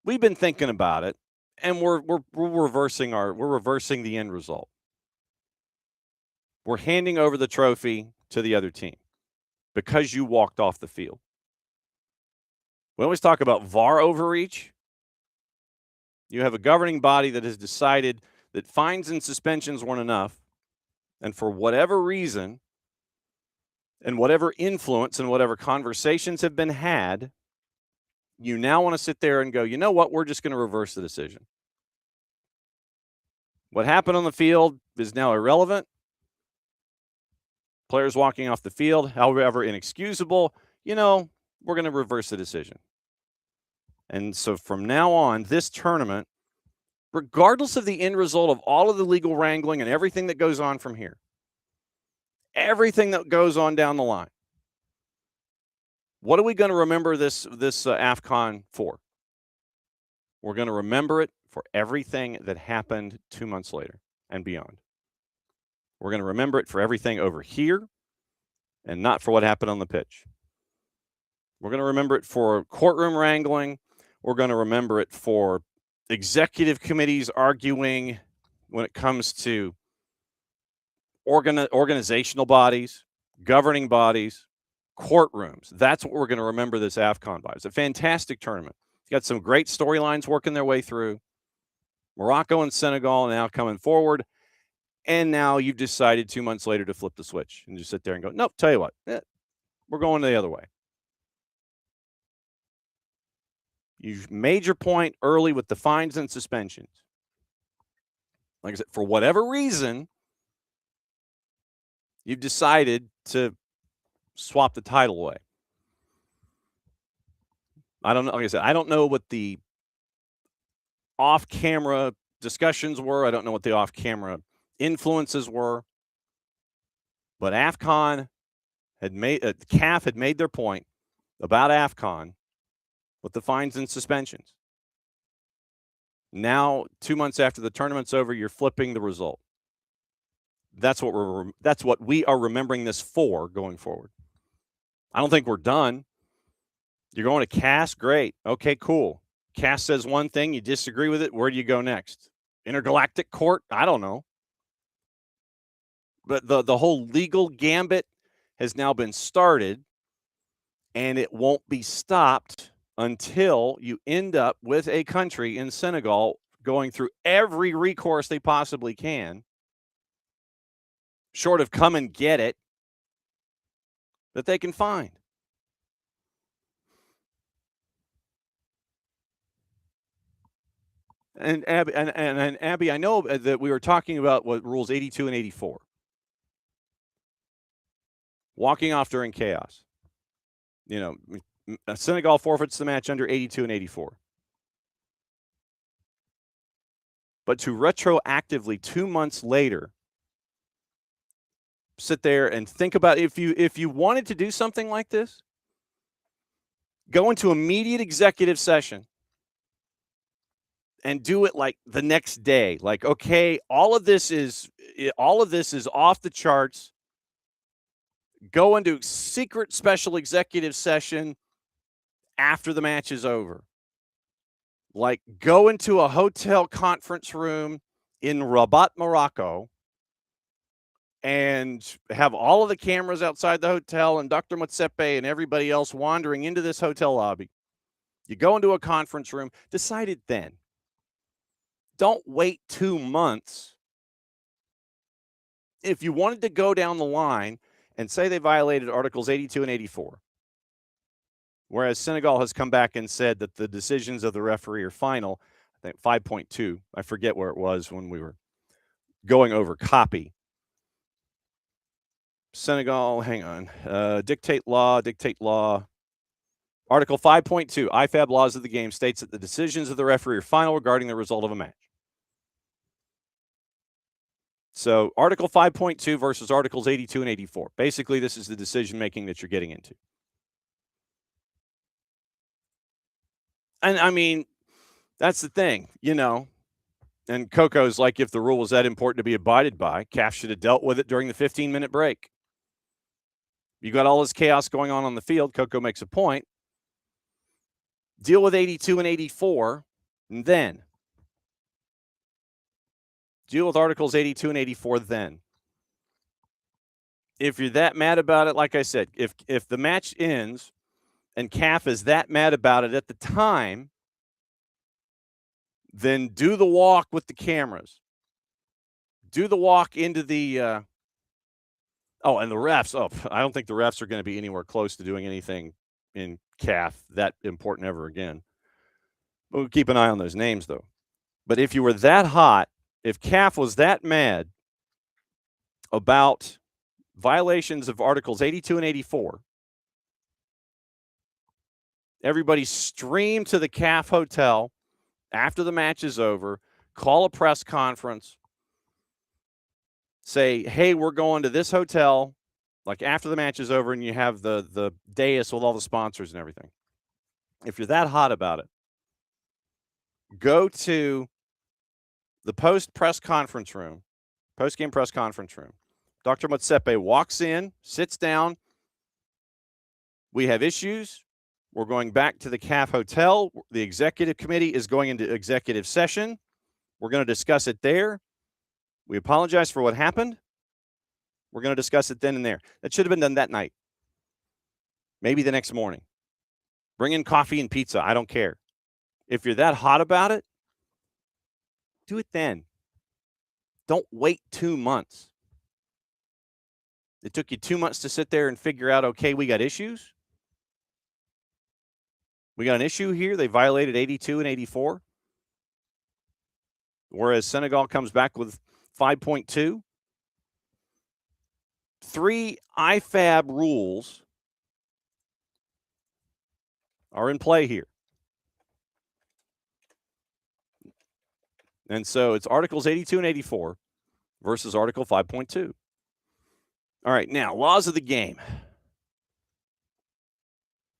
We've been thinking about it, and we're reversing the end result. We're handing over the trophy to the other team because you walked off the field. We always talk about VAR overreach. You have a governing body that has decided that fines and suspensions weren't enough, and for whatever reason and whatever influence and whatever conversations have been had, you now want to sit there and go, you know what, we're just going to reverse the decision. What happened on the field is now irrelevant. Players walking off the field, however inexcusable, we're going to reverse the decision. And so from now on, this tournament, regardless of the end result of all of the legal wrangling and everything that goes on from here, everything that goes on down the line, what are we going to remember this AFCON for? We're going to remember it for everything that happened 2 months later and beyond. We're going to remember it for everything over here and not for what happened on the pitch. We're going to remember it for courtroom wrangling. We're going to remember it for executive committees arguing when it comes to organizational bodies, governing bodies, courtrooms. That's what we're going to remember this AFCON by. It's a fantastic tournament. It's got some great storylines working their way through. Morocco and Senegal now coming forward. And now you've decided 2 months later to flip the switch and just sit there and go, nope, tell you what, we're going the other way. You've made your point early with the fines and suspensions. Like I said, for whatever reason, you've decided to swap the title away. I don't know. Like I said, I don't know what the off-camera discussions were. I don't know what the off-camera influences were. But AFCON had made, CAF had made their point about AFCON with the fines and suspensions. Now, 2 months after the tournament's over, you're flipping the result. That's what we are remembering this for going forward. I don't think we're done. You're going to CAS? Great. Okay, cool. CAS says one thing, you disagree with it, where do you go next? Intergalactic Court? I don't know. But the whole legal gambit has now been started, and it won't be stopped until you end up with a country in Senegal going through every recourse they possibly can, short of come and get it, that they can find. And Abby, I know that we were talking about what rules 82 and 84. Walking off during chaos. Senegal forfeits the match under 82 and 84. But to retroactively 2 months later sit there and think about if you wanted to do something like this, go into immediate executive session and do it like the next day. Like, okay, all of this is off the charts. Go into secret special executive session after the match is over. Like, go into a hotel conference room in Rabat, Morocco, and have all of the cameras outside the hotel and Dr. Motsepe and everybody else wandering into this hotel lobby. You go into a conference room, decide it then. Don't wait 2 months. If you wanted to go down the line and say they violated Articles 82 and 84, whereas Senegal has come back and said that the decisions of the referee are final, I think 5.2, I forget where it was when we were going over Cuppy. Senegal, hang on, dictate law. Article 5.2, IFAB laws of the game states that the decisions of the referee are final regarding the result of a match. So Article 5.2 versus Articles 82 and 84. Basically, this is the decision-making that you're getting into. And, I mean, that's the thing, And Coco's like, if the rule was that important to be abided by, CAF should have dealt with it during the 15-minute break. You got all this chaos going on the field. Coco makes a point. Deal with 82 and 84, and then deal with Articles 82 and 84 then. If you're that mad about it, like I said, if the match ends and CAF is that mad about it at the time, then do the walk with the cameras. Do the walk into the and the refs. I don't think the refs are going to be anywhere close to doing anything in CAF that important ever again. We'll keep an eye on those names, though. But if you were that hot, if CAF was that mad about violations of Articles 82 and 84, everybody stream to the CAF hotel after the match is over, call a press conference, say, hey, we're going to this hotel, like after the match is over, and you have the dais with all the sponsors and everything. If you're that hot about it, go to the post-game press conference room. Dr. Motsepe walks in, sits down. We have issues. We're going back to the CAF hotel. The executive committee is going into executive session. We're going to discuss it there. We apologize for what happened. We're going to discuss it then and there. That should have been done that night. Maybe the next morning. Bring in coffee and pizza. I don't care. If you're that hot about it, do it then. Don't wait 2 months. It took you 2 months to sit there and figure out, okay, we got issues. We got an issue here. They violated 82 and 84. Whereas Senegal comes back with 5.2. 3 IFAB rules are in play here. And so it's Articles 82 and 84 versus Article 5.2. All right, now, laws of the game.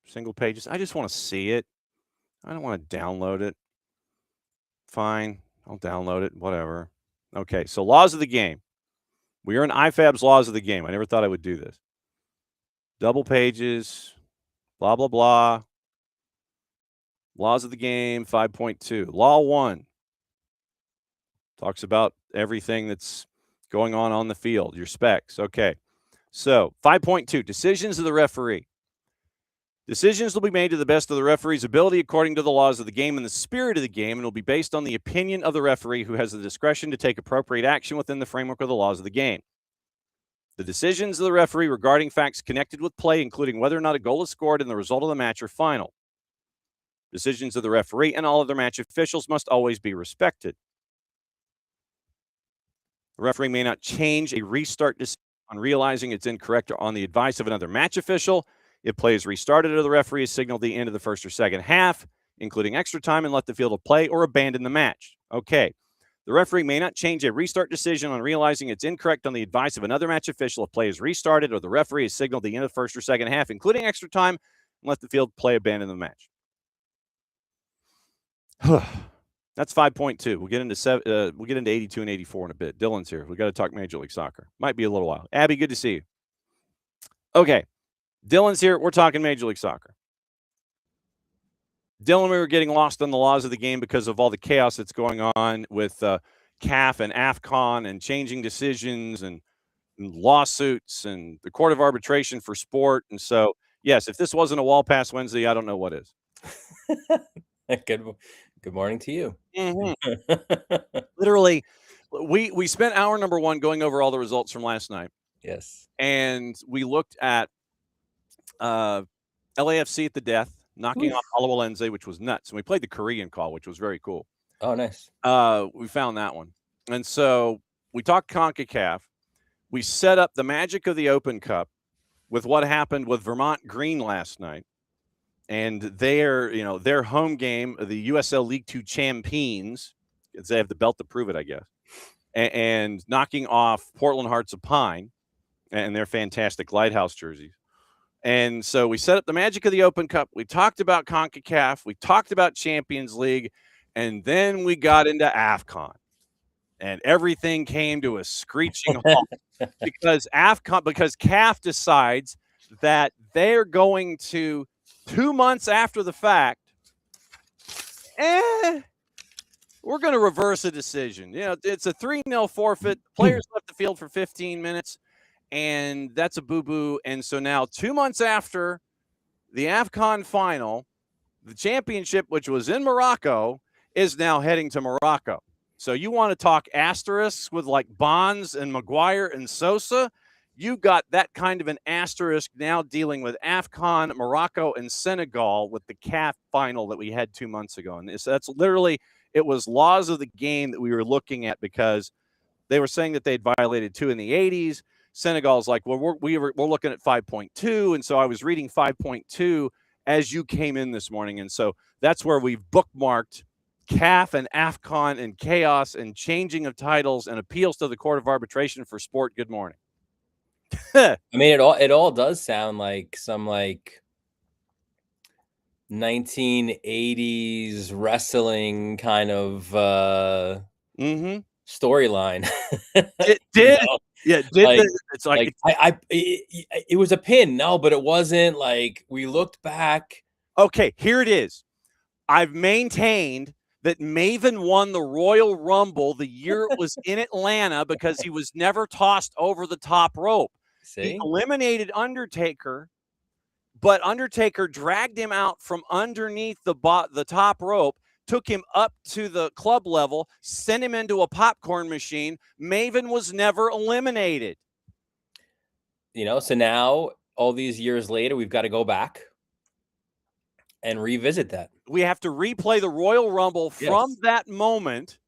Single pages. I just want to see it. I don't want to download it. Fine, I'll download it, whatever. Okay, so laws of the game. We are in IFAB's laws of the game. I never thought I would do this. Double pages, blah, blah, blah. Laws of the game, 5.2. Law 1 talks about everything that's going on the field, your specs. Okay. So 5.2, decisions of the referee. Decisions will be made to the best of the referee's ability according to the laws of the game and the spirit of the game, and will be based on the opinion of the referee, who has the discretion to take appropriate action within the framework of the laws of the game. The decisions of the referee regarding facts connected with play, including whether or not a goal is scored and the result of the match, are final. Decisions of the referee and all other match officials must always be respected. The referee may not change a restart decision on realizing it's incorrect or on the advice of another match official. If play is restarted or the referee has signaled the end of the first or second half, including extra time, and let the field of play or abandon the match. Okay. The referee may not change a restart decision on realizing it's incorrect on the advice of another match official if play is restarted or the referee has signaled the end of the first or second half, including extra time, and let the field play abandon the match. That's 5.2. We'll get into 82 and 84 in a bit. Dylan's here. We got to talk Major League Soccer. Might be a little while. Abby, good to see you. Okay. Dylan's here. We're talking Major League Soccer. Dylan, we were getting lost on the laws of the game because of all the chaos that's going on with CAF and AFCON and changing decisions and lawsuits and the Court of Arbitration for Sport. And so, yes, if this wasn't a Wall Pass Wednesday, I don't know what is. Good morning to you. Mm-hmm. Literally, we spent hour number one going over all the results from last night. Yes. And we looked at LAFC at the death, knocking off Alawalense, which was nuts. And we played the Korean call, which was very cool. Oh, nice. We found that one. And so we talked CONCACAF. We set up the magic of the Open Cup with what happened with Vermont Green last night. And their home game, the USL League Two champions, they have the belt to prove it, I guess, and knocking off Portland Hearts of Pine and their fantastic Lighthouse jerseys. And so we set up the magic of the Open Cup. We talked about CONCACAF. We talked about Champions League. And then we got into AFCON. And everything came to a screeching halt because CAF decides that they're going to, 2 months after the fact, we're going to reverse a decision. It's a 3-0 forfeit. Players left the field for 15 minutes. And that's a boo-boo. And so now 2 months after the AFCON final, the championship, which was in Morocco, is now heading to Morocco. So you want to talk asterisks with like Bonds and Maguire and Sosa? You got that kind of an asterisk now dealing with AFCON, Morocco, and Senegal with the CAF final that we had 2 months ago. And that's literally, it was laws of the game that we were looking at because they were saying that they'd violated 2 in the 80s. Senegal's like, well, we're looking at 5.2. And so I was reading 5.2 as you came in this morning. And so that's where we've bookmarked CAF and AFCON and chaos and changing of titles and appeals to the Court of Arbitration for Sport. Good morning. I mean, it all does sound like some 1980s wrestling kind of storyline. It did. Yeah, it did. It's like it was a pin. No, but it wasn't. Like, we looked back. Okay, here it is. I've maintained that Maven won the Royal Rumble the year it was in Atlanta because he was never tossed over the top rope. See? He eliminated Undertaker, but Undertaker dragged him out from underneath the top rope, took him up to the club level, sent him into a popcorn machine. Maven was never eliminated. So now, all these years later, we've got to go back and revisit that. We have to replay the Royal Rumble from that moment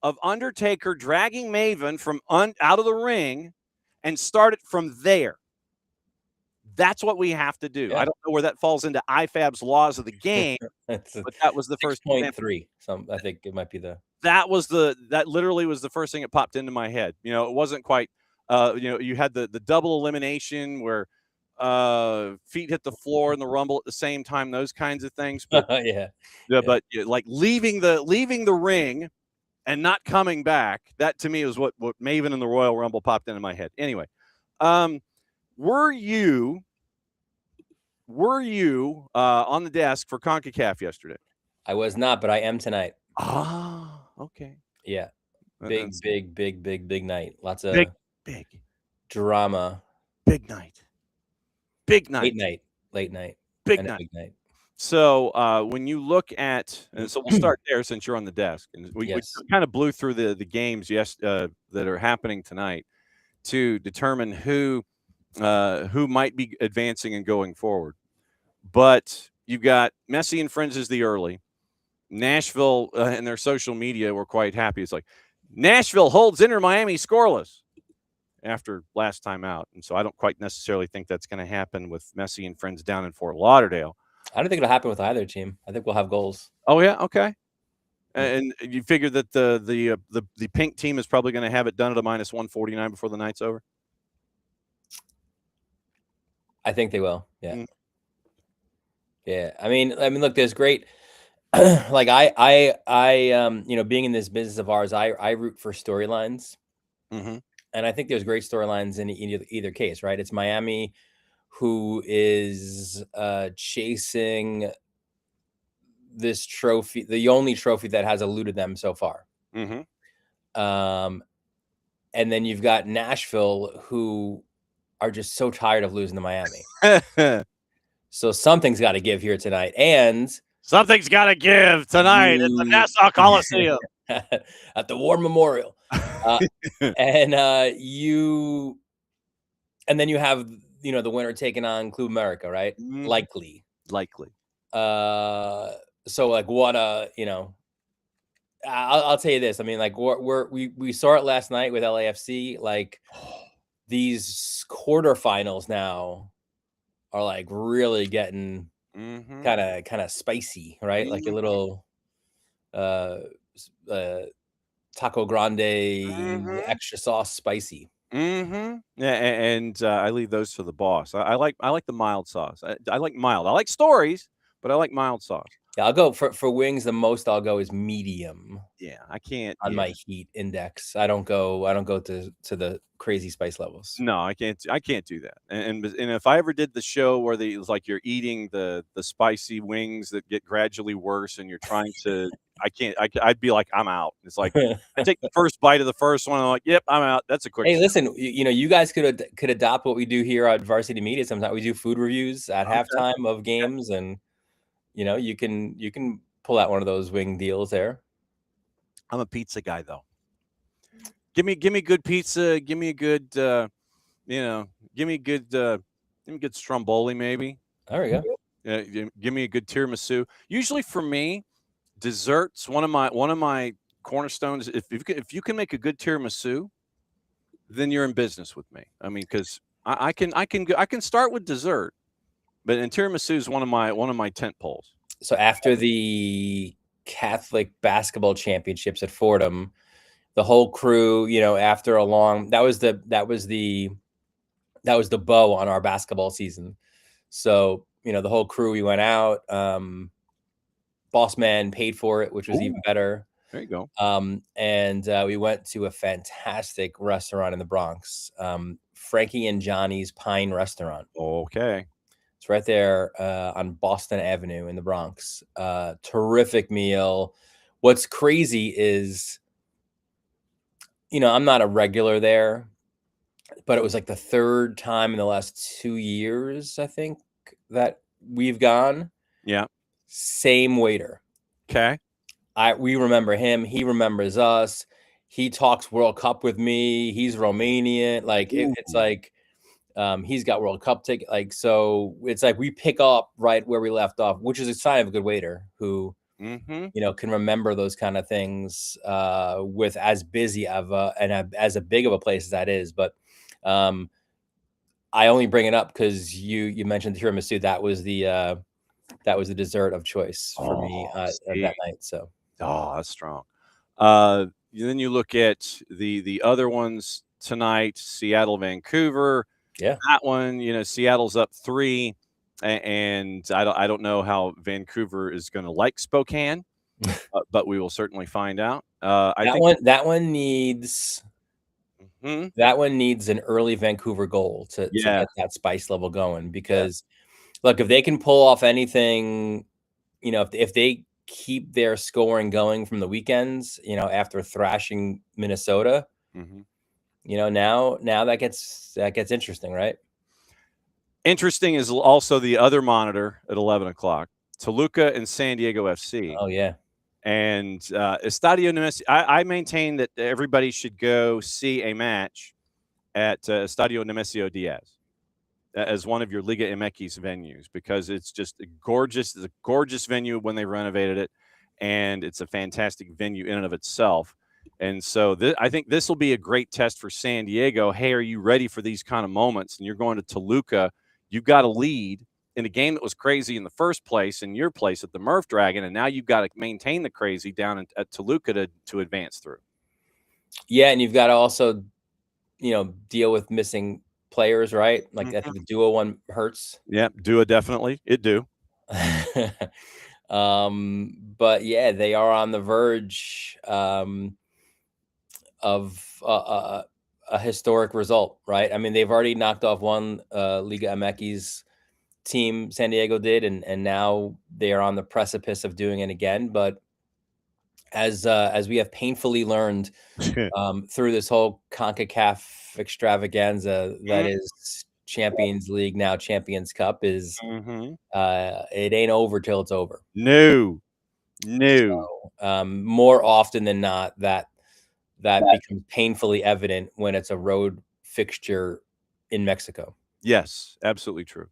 of Undertaker dragging Maven from out of the ring and start it from there. That's what we have to do. Yeah. I don't know where that falls into IFAB's laws of the game, but that was the first 6.3. I think it might be that literally was the first thing that popped into my head. It wasn't quite, you had the double elimination where feet hit the floor in the Rumble at the same time, those kinds of things. But, but like leaving the ring and not coming back, that to me is what Maven and the Royal Rumble popped into my head. Anyway, were you on the desk for CONCACAF yesterday? I was not, but I am tonight. Ah, okay. Yeah. Big night. Lots of big drama. Big night. Late night. Big And night. a big night. So when you look at, and so we'll start there since you're on the desk, and we kind of blew through the games that are happening tonight to determine who might be advancing and going forward. But you've got Messi and Friends is the early. Nashville and their social media were quite happy. It's like Nashville holds Inter Miami scoreless after last time out. And so I don't quite necessarily think that's going to happen with Messi and Friends down in Fort Lauderdale. I don't think it'll happen with either team. I think we'll have goals. Oh, yeah? Okay. And you figure that the pink team is probably going to have it done at a -149 before the night's over? I think they will. Yeah. Yeah. I mean, look, there's great like I being in this business of ours, I root for storylines. Mm-hmm. And I think there's great storylines in either case, right? It's Miami who is chasing this trophy, the only trophy that has eluded them so far. Mm-hmm. And then you've got Nashville who are just so tired of losing to Miami. So something's got to give here tonight. And something's got to give tonight at the Nassau Coliseum. At the War Memorial. And then you have, the winner taking on Club America, right? Mm-hmm. Likely. So like what I'll tell you this. I mean, like we saw it last night with LAFC. Like these quarterfinals now are like really getting kind of spicy, right? Like a little taco grande extra sauce spicy. Yeah, and I leave those to the boss. I like the mild sauce. I like mild. I like stories, but I like mild sauce. Yeah, I'll go for wings. The most I'll go is medium. Yeah, I can't on my heat index. I don't go to the crazy spice levels. No, I can't do that. And if I ever did the show where it's like you're eating the spicy wings that get gradually worse, and you're trying to, I'd be like, I'm out. It's like I take the first bite of the first one. I'm like, yep, I'm out. That's a quick. Hey, listen, you guys could adopt what we do here at Varsity Media. Sometimes we do food reviews at halftime of games, and you can pull out one of those wing deals there. I'm a pizza guy, though. Give me good pizza. Give me a good, give me good stromboli, maybe. There we go. Give me a good tiramisu. Usually for me, desserts, one of my cornerstones. If you can make a good tiramisu, then you're in business with me. I mean, because I can start with dessert, but tiramisu is one of my tent poles. So after the Catholic basketball championships at Fordham, the whole crew, after a long, that was the bow on our basketball season. So, the whole crew, we went out, boss man paid for it, which was even better. There you go. And we went to a fantastic restaurant in the Bronx, Frankie and Johnny's Pine Restaurant. Okay. It's right there on Boston Avenue in the Bronx. Terrific meal. What's crazy is, I'm not a regular there, but it was like the third time in the last 2 years, I think, that we've gone. Yeah. Same waiter. Okay. We remember him. He remembers us. He talks World Cup with me. He's Romanian. Like it's like he's got World Cup ticket. Like, so it's like we pick up right where we left off, which is a sign of a good waiter who can remember those kind of things with as busy of as a big of a place as that is. But I only bring it up because you mentioned the tiramisu. That was the dessert of choice for me that night. So that's strong. Then you look at the other ones tonight: Seattle, Vancouver. Yeah, that one. Seattle's up 3. And I don't know how Vancouver is going to like Spokane, but we will certainly find out. That one needs an early Vancouver goal to get that spice level going. Because look, if they can pull off anything, if they keep their scoring going from the weekends, after thrashing Minnesota, now that gets interesting, right? Interesting is also the other monitor at 11 o'clock, Toluca and San Diego FC. Oh, yeah. And Estadio Nemesio, I maintain that everybody should go see a match at Estadio Nemesio Diaz as one of your Liga MX venues, because it's just gorgeous. It's a gorgeous venue when they renovated it, and it's a fantastic venue in and of itself. And so I think this will be a great test for San Diego. Hey, are you ready for these kind of moments? And you're going to Toluca. You've got a lead in a game that was crazy in the first place, in your place at the Murph Dragon, and now you've got to maintain the crazy down at Toluca to advance through. Yeah, and you've got to also, deal with missing players, right? Like I think the Duo one hurts. Yeah, Duo definitely. It do. But yeah, they are on the verge of a historic result, right? I mean, they've already knocked off one Liga MX team, San Diego did, and now they are on the precipice of doing it again. But as we have painfully learned through this whole CONCACAF extravaganza that is Champions League, now Champions Cup, is it ain't over till it's over. No. So, more often than not, that becomes painfully evident when it's a road fixture in Mexico. Yes, absolutely true.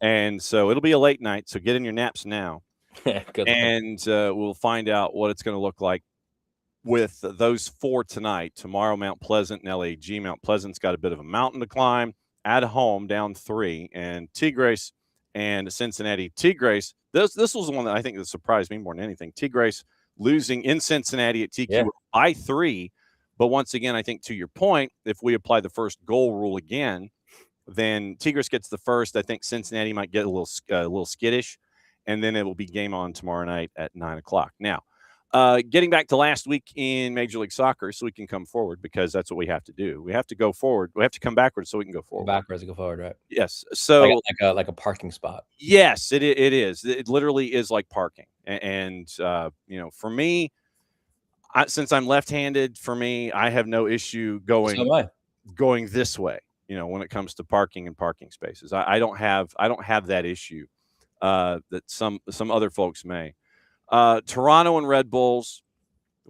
And so it'll be a late night, so get in your naps now. And we'll find out what it's going to look like with those four tonight. Tomorrow, Mount Pleasant and LAG. Mount Pleasant's got a bit of a mountain to climb at home, down 3. And Tigres and Cincinnati. Tigres, this was the one that I think that surprised me more than anything. Tigres losing in Cincinnati at TQ by 3. But once again, I think to your point, if we apply the first goal rule again, then Tigres gets the first. I think Cincinnati might get a little skittish, and then it will be game on tomorrow night at 9 o'clock. Now, getting back to last week in Major League Soccer, so we can come forward, because that's what we have to do. We have to go forward. We have to come backwards so we can go forward. Backwards to go forward, right? Yes. So like a parking spot. Yes, it is. It literally is like parking. And for me, since I'm left-handed, I have no issue going this way. When it comes to parking and parking spaces, I don't have that issue that some other folks may. Toronto and Red Bulls,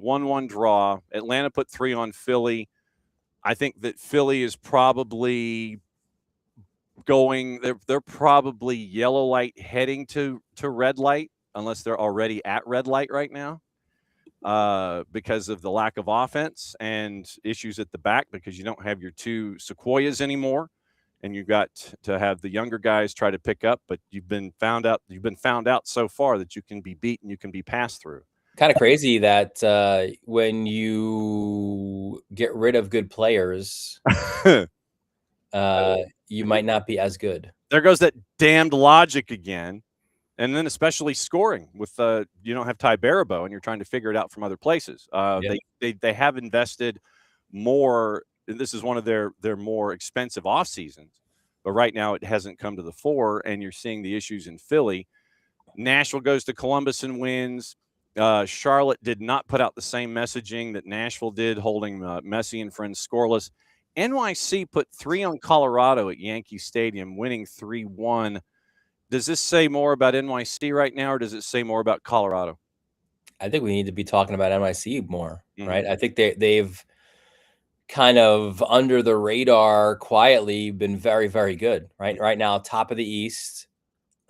1-1 draw. Atlanta put 3 on Philly. I think that Philly is probably going. They're probably yellow light heading to red light, unless they're already at red light right now. Because of the lack of offense and issues at the back, because you don't have your 2 Sequoias anymore, and you've got to have the younger guys try to pick up. But you've been found out so far that you can be beaten, you can be passed through. Kind of crazy that when you get rid of good players, you might not be as good. There goes that damned logic again. And then especially scoring with you don't have Ty Barabo, and you're trying to figure it out from other places. They have invested more. This is one of their more expensive off seasons, but right now it hasn't come to the fore, and you're seeing the issues in Philly. Nashville goes to Columbus and wins. Charlotte did not put out the same messaging that Nashville did, holding Messi and friends scoreless. NYC put 3 on Colorado at Yankee Stadium, winning 3-1. Does this say more about NYC right now, or does it say more about Colorado? I think we need to be talking about NYC more, right? I think they've kind of under the radar quietly been very, very good, right? Right now, top of the East,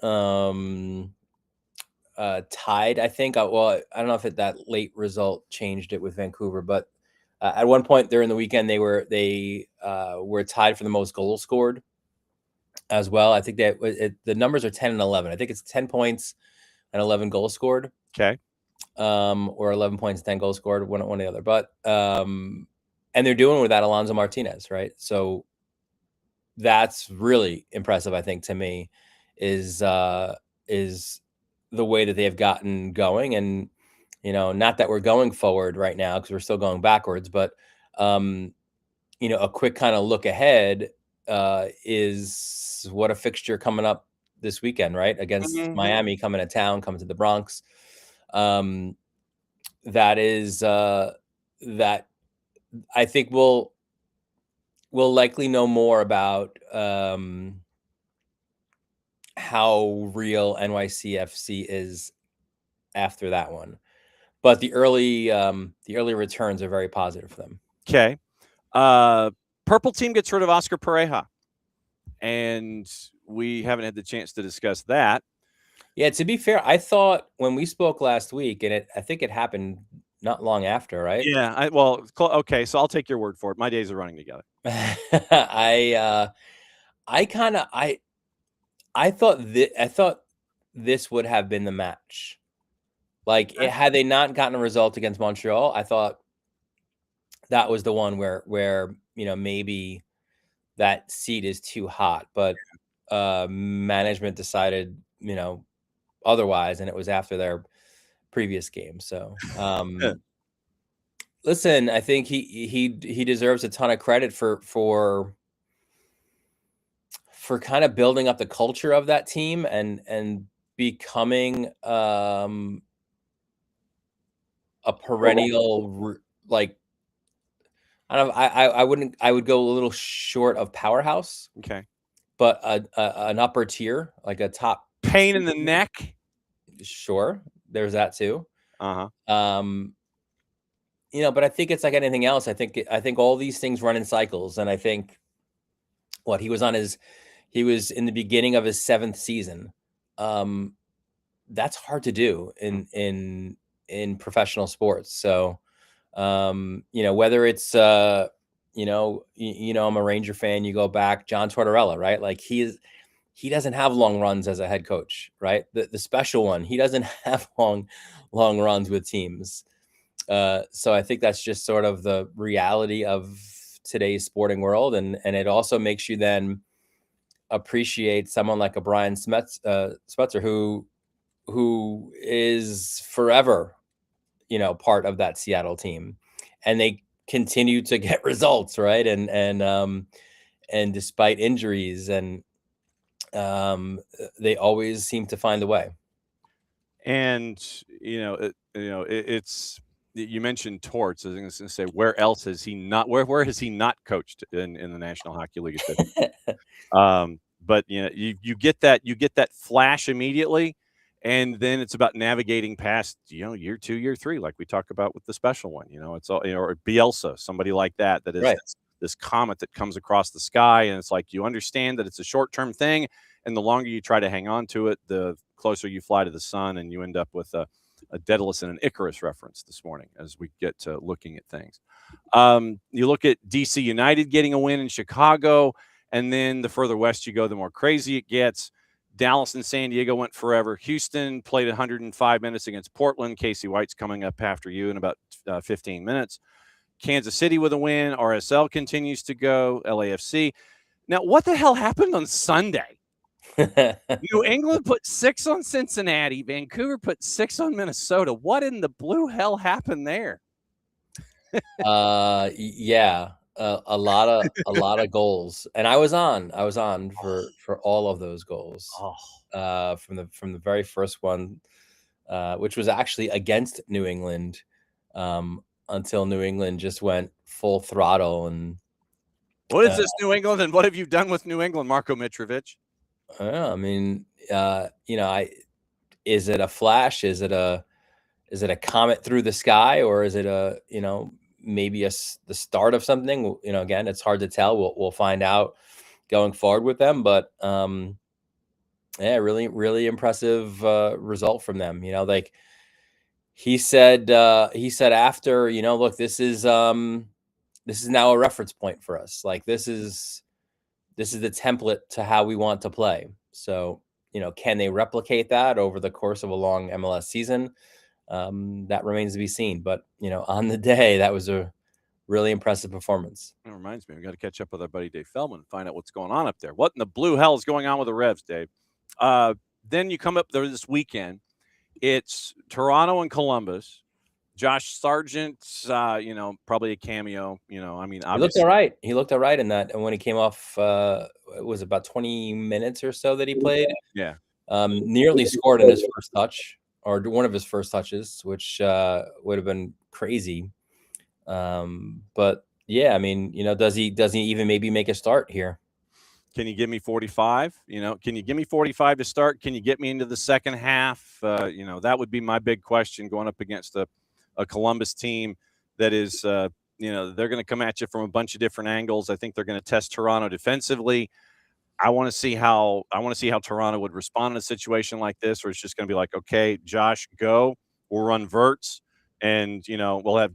tied, I think. Well, I don't know if that late result changed it with Vancouver, but at one point during the weekend, they were tied for the most goals scored as well. I think that the numbers are 10 and 11. I think it's 10 points and 11 goals scored. Okay. Or 11 points, 10 goals scored, one or the other. But and they're doing it without Alonso Martinez, right? So that's really impressive, I think, to me, is the way that they've gotten going. And not that we're going forward right now, because we're still going backwards, but a quick kind of look ahead is what a fixture coming up this weekend, right? Against Miami, coming to town, coming to the Bronx. That is that I think we'll likely know more about how real NYCFC is after that one. But the early returns are very positive for them. Okay. Purple team gets rid of Oscar Pareja, and we haven't had the chance to discuss that. Yeah, to be fair, I thought when we spoke last week, and I think it happened not long after, right? Yeah. Okay. So I'll take your word for it. My days are running together. I thought this would have been the match. Like, had they not gotten a result against Montreal, I thought that was the one where maybe that seat is too hot, but management decided otherwise, and it was after their previous game. So listen, I think he deserves a ton of credit for kind of building up the culture of that team and becoming a perennial like I would go a little short of powerhouse. Okay. But an upper tier, like a top pain in the neck. Sure, there's that too. But I think it's like anything else. I think all these things run in cycles, and I think he was in the beginning of his 7th season. That's hard to do in professional sports. So, whether it's I'm a Ranger fan. You go back, John Tortorella, right? Like he doesn't have long runs as a head coach, right? The special one, he doesn't have long runs with teams. So I think that's just sort of the reality of today's sporting world, and it also makes you then appreciate someone like a Brian Smetzer, who is forever, part of that Seattle team, and they continue to get results, right? And despite injuries, and they always seem to find a way. And it's, you mentioned Torts. I was going to say, where else has he not? Where has he not coached in the National Hockey League? But you get that flash immediately, and then it's about navigating past year 2, year 3, like we talk about with the special one. It's all or Bielsa, somebody like that is right. this comet that comes across the sky, and it's like you understand that it's a short-term thing, and the longer you try to hang on to it, the closer you fly to the sun, and you end up with a Daedalus and an Icarus reference this morning as we get to looking at things. You look at DC United getting a win in Chicago, and then the further west you go, the more crazy it gets. Dallas and San Diego went forever. Houston played 105 minutes against Portland. Kacey White's coming up after you in about 15 minutes. Kansas City with a win. RSL continues to go. LAFC. Now, what the hell happened on Sunday? New England put 6 on Cincinnati. Vancouver put 6 on Minnesota. What in the blue hell happened there? Yeah, a lot of goals, and I was on for all of those goals. From the very first one, which was actually against New England, until New England just went full throttle. And what is this New England, and what have you done with New England, Marko Mitrovic? I mean, is it a flash? Is it a comet through the sky, or is it maybe the start of something? Again, it's hard to tell. We'll find out going forward with them, but yeah, really, really impressive result from them. Like he said after, look, this is now a reference point for us. Like this is the template to how we want to play. So, can they replicate that over the course of a long MLS season? That remains to be seen. But, on the day, that was a really impressive performance. It reminds me, we got to catch up with our buddy Dave Feldman and find out what's going on up there. What in the blue hell is going on with the Revs, Dave? Then you come up there this weekend. It's Toronto and Columbus. Josh Sargent, probably a cameo. I mean, obviously. He looked all right in that. And when he came off, it was about 20 minutes or so that he played. Yeah. Nearly scored in his first touch. or one of his first touches, which would have been crazy. But yeah, I mean, does he even maybe make a start here? Can you give me 45? Can you give me 45 to start? Can you get me into the second half? That would be my big question going up against a Columbus team that is, they're going to come at you from a bunch of different angles. I think they're going to test Toronto defensively. I want to see how Toronto would respond in a situation like this, where it's just going to be like, okay, Josh, go. We'll run verts, and we'll have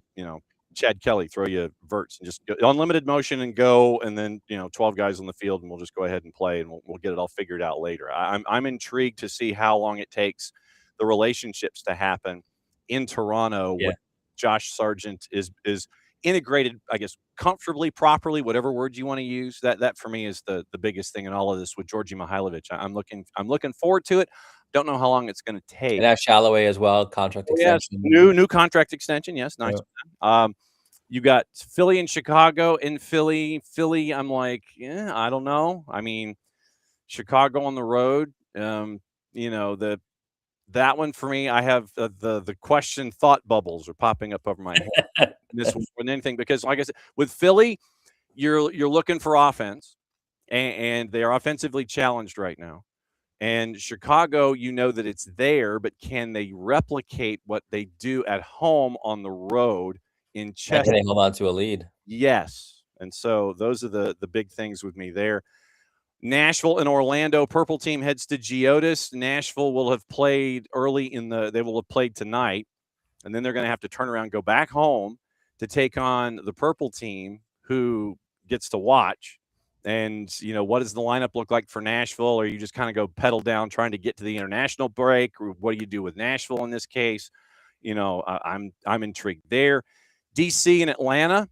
Chad Kelly throw you verts and just go, unlimited motion and go, and then 12 guys on the field, and we'll just go ahead and play, and we'll get it all figured out later. I'm intrigued to see how long it takes the relationships to happen in Toronto. Yeah. With Josh Sargent is integrated, I guess, comfortably, properly, whatever word you want to use. That for me is the biggest thing in all of this with Georgi Mihailovic. I'm looking forward to it. Don't know how long it's going to take. And that's Shalloway as well, contract extension. Yes, new contract extension. Yes, nice. Yeah. You got Philly and Chicago. In Philly, I'm like, yeah, I don't know. I mean, Chicago on the road. That one for me, I have the question thought bubbles are popping up over my head. This one more than anything, because like I said, with Philly, you're looking for offense, and they are offensively challenged right now. And Chicago, that it's there, but can they replicate what they do at home on the road in Chester? Can they hold on to a lead? Yes. And so those are the big things with me there. Nashville and Orlando, purple team heads to Geodis. Nashville will have played they will have played tonight, and then they're going to have to turn around, go back home to take on the purple team, who gets to watch. And, what does the lineup look like for Nashville? Or you just kind of go pedal down trying to get to the international break? Or what do you do with Nashville in this case? I'm intrigued there. DC and Atlanta.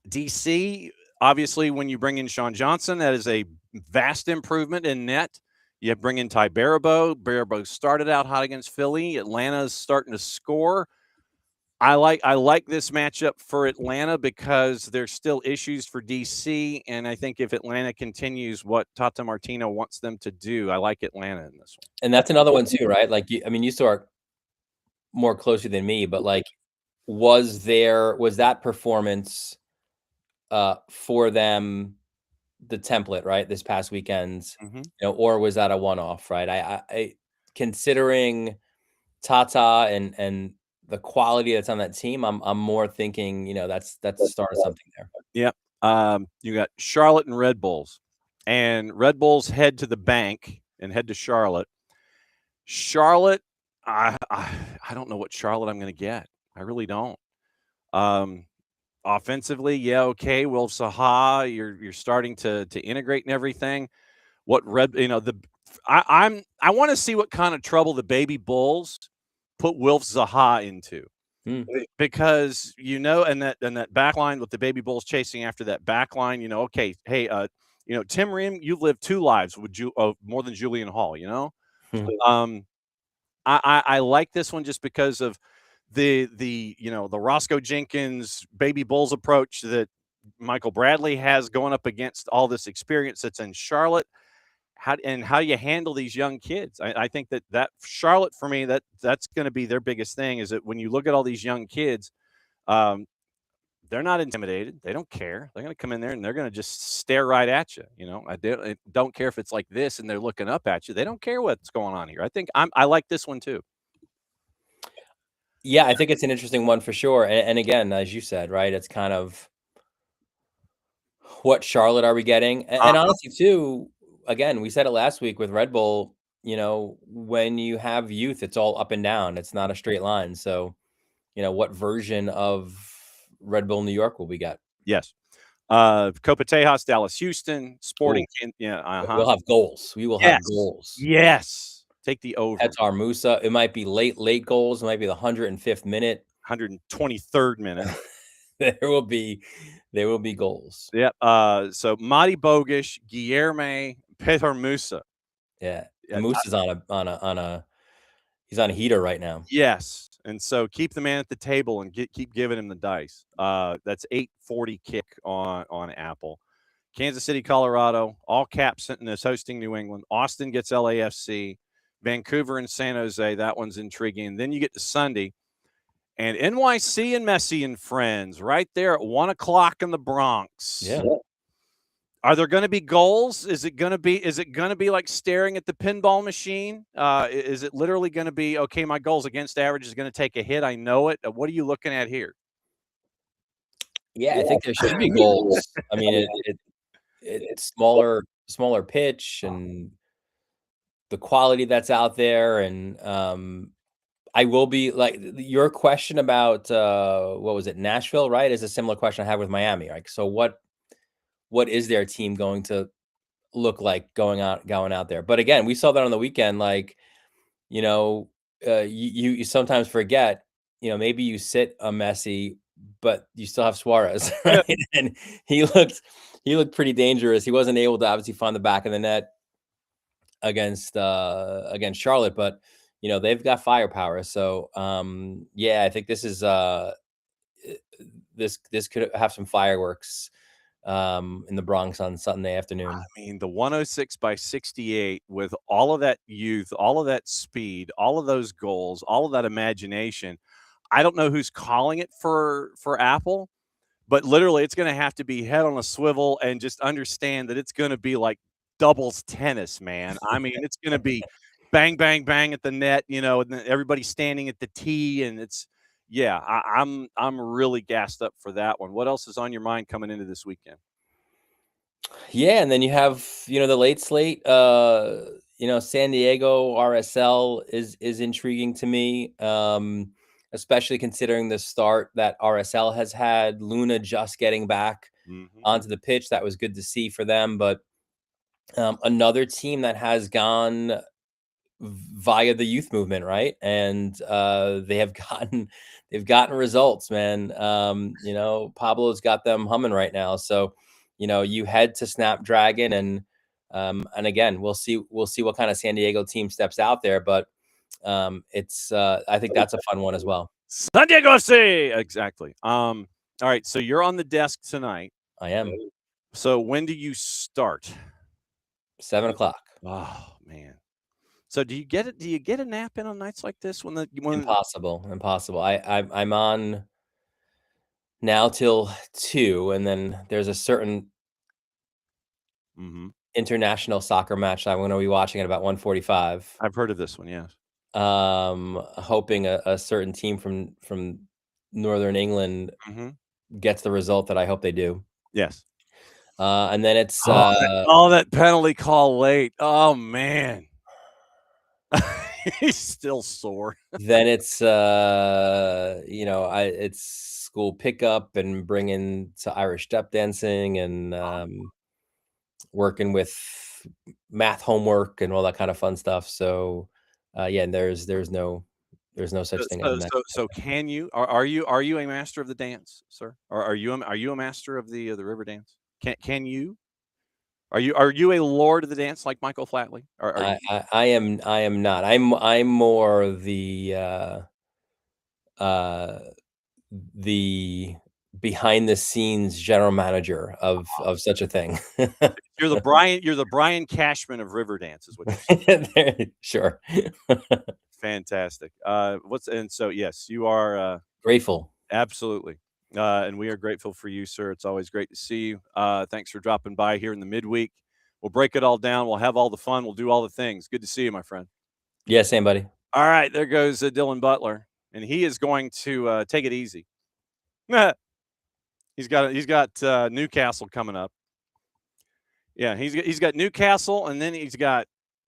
DC, obviously, when you bring in Sean Johnson, that is a vast improvement in net. You bring in Ty Barabo. Barabo started out hot against Philly. Atlanta's starting to score. I like this matchup for Atlanta because there's still issues for DC, and I think if Atlanta continues what Tata Martino wants them to do, I like Atlanta in this one. And that's another one too, right? Like, you saw more closely than me, but like, was that performance for them the template, right, this past weekend? Mm-hmm. Or was that a one-off, right? I considering Tata and the quality that's on that team, I'm more thinking, that's the start of something there. Yep. You got Charlotte and Red Bulls, and Red Bulls head to the bank and head to Charlotte. Charlotte, I don't know what Charlotte I'm going to get. I really don't. Offensively, yeah, okay. Wilf Zaha, you're starting to integrate and everything. What I want to see what kind of trouble the Baby Bulls put Wilf Zaha into. Because and that back line with the Baby Bulls chasing after that back line, okay, hey, Tim Ream, you've lived two lives with more than Julian Hall, I like this one just because of the Roscoe Jenkins Baby Bulls approach that Michael Bradley has going up against all this experience that's in Charlotte. How you handle these young kids. I think that Charlotte, for me, that's going to be their biggest thing, is that when you look at all these young kids, they're not intimidated. They don't care. They're going to come in there and they're going to just stare right at you. I don't care if it's like this and they're looking up at you. They don't care what's going on here. I think I like this one too. Yeah, I think it's an interesting one for sure. And again, as you said, right, it's kind of what Charlotte are we getting? And honestly, too, again, we said it last week with Red Bull, when you have youth, it's all up and down. It's not a straight line. So, what version of Red Bull New York will we get? Yes. Copa Tejas, Dallas, Houston, Sporting. We'll have goals. We will have goals. Yes. Take the over. That's our Musa. It might be late goals. It might be the 105th minute. 123rd minute. There will be goals. Yep. So Mati Bogish, Guilherme, Petar Musa. Yeah. Musa's he's on a heater right now. Yes. And so keep the man at the table and keep giving him the dice. That's 840 kick on Apple. Kansas City, Colorado, all caps is hosting New England. Austin gets LAFC. Vancouver and San Jose. That one's intriguing. And then you get to Sunday. And NYC and Messi and friends right there at 1 o'clock in the Bronx. Yeah. Are there going to be goals? Is it going to be like staring at the pinball machine? Is it literally going to be, okay, my goals against average is going to take a hit? I know it. What are you looking at here? Yeah, I think there should be goals. I mean, it's smaller pitch and the quality that's out there. And I will be like your question about what was it, Nashville, right? Is a similar question I have with Miami. Like, so what is their team going to look like going out there? But again, we saw that on the weekend. Like, you sometimes forget, maybe you sit a Messi, but you still have Suarez, right? And he looked pretty dangerous. He wasn't able to obviously find the back of the net against Charlotte, but they've got firepower. So I think this is this could have some fireworks in the Bronx on Sunday afternoon. I mean, the 106/68 with all of that youth, all of that speed, all of those goals, all of that imagination. I don't know who's calling it for Apple, but literally it's going to have to be head on a swivel and just understand that it's going to be like doubles tennis, man. I mean, it's going to be bang, bang, bang at the net, and then everybody standing at the tee, and I'm really gassed up for that one. What else is on your mind coming into this weekend? Yeah, and then you have the late slate. San Diego RSL is intriguing to me, especially considering the start that RSL has had. Luna just getting back onto the pitch, that was good to see for them. But another team that has gone via the youth movement, right? And they've gotten results, man. Pablo's got them humming right now. So, you head to Snapdragon and again, we'll see what kind of San Diego team steps out there, but I think that's a fun one as well. San Diego FC, exactly. All right, so you're on the desk tonight. I am. So when do you start? 7 o'clock. Oh man. So do you get a nap in on nights like this? Impossible. I'm on now till 2, and then there's a certain international soccer match I'm going to be watching at about 1:45. I've heard of this one, yes. Hoping a certain team from Northern England gets the result that I hope they do. Yes. And then it's that penalty call late. Oh man. He's still sore. Then it's it's school pickup and bringing to Irish step dancing and working with math homework and all that kind of fun stuff. So and there's no such thing as that. So can you are you a master of the dance, sir? Or are you a master of the river dance? Can you? Are you a lord of the dance like Michael Flatley? I am not. I'm more the behind the scenes general manager of such a thing. You're the Brian Cashman of river dance, is what you're saying. Sure. Fantastic. So yes, you are grateful. Absolutely. And we are grateful for you, sir. It's always great to see you. Thanks for dropping by here in the midweek. We'll break it all down. We'll have all the fun. We'll do all the things. Good to see you, my friend. Yeah, same, buddy. All right, there goes Dylan Butler, and he is going to take it easy. He's got Newcastle coming up. Yeah, he's got Newcastle, and then he's got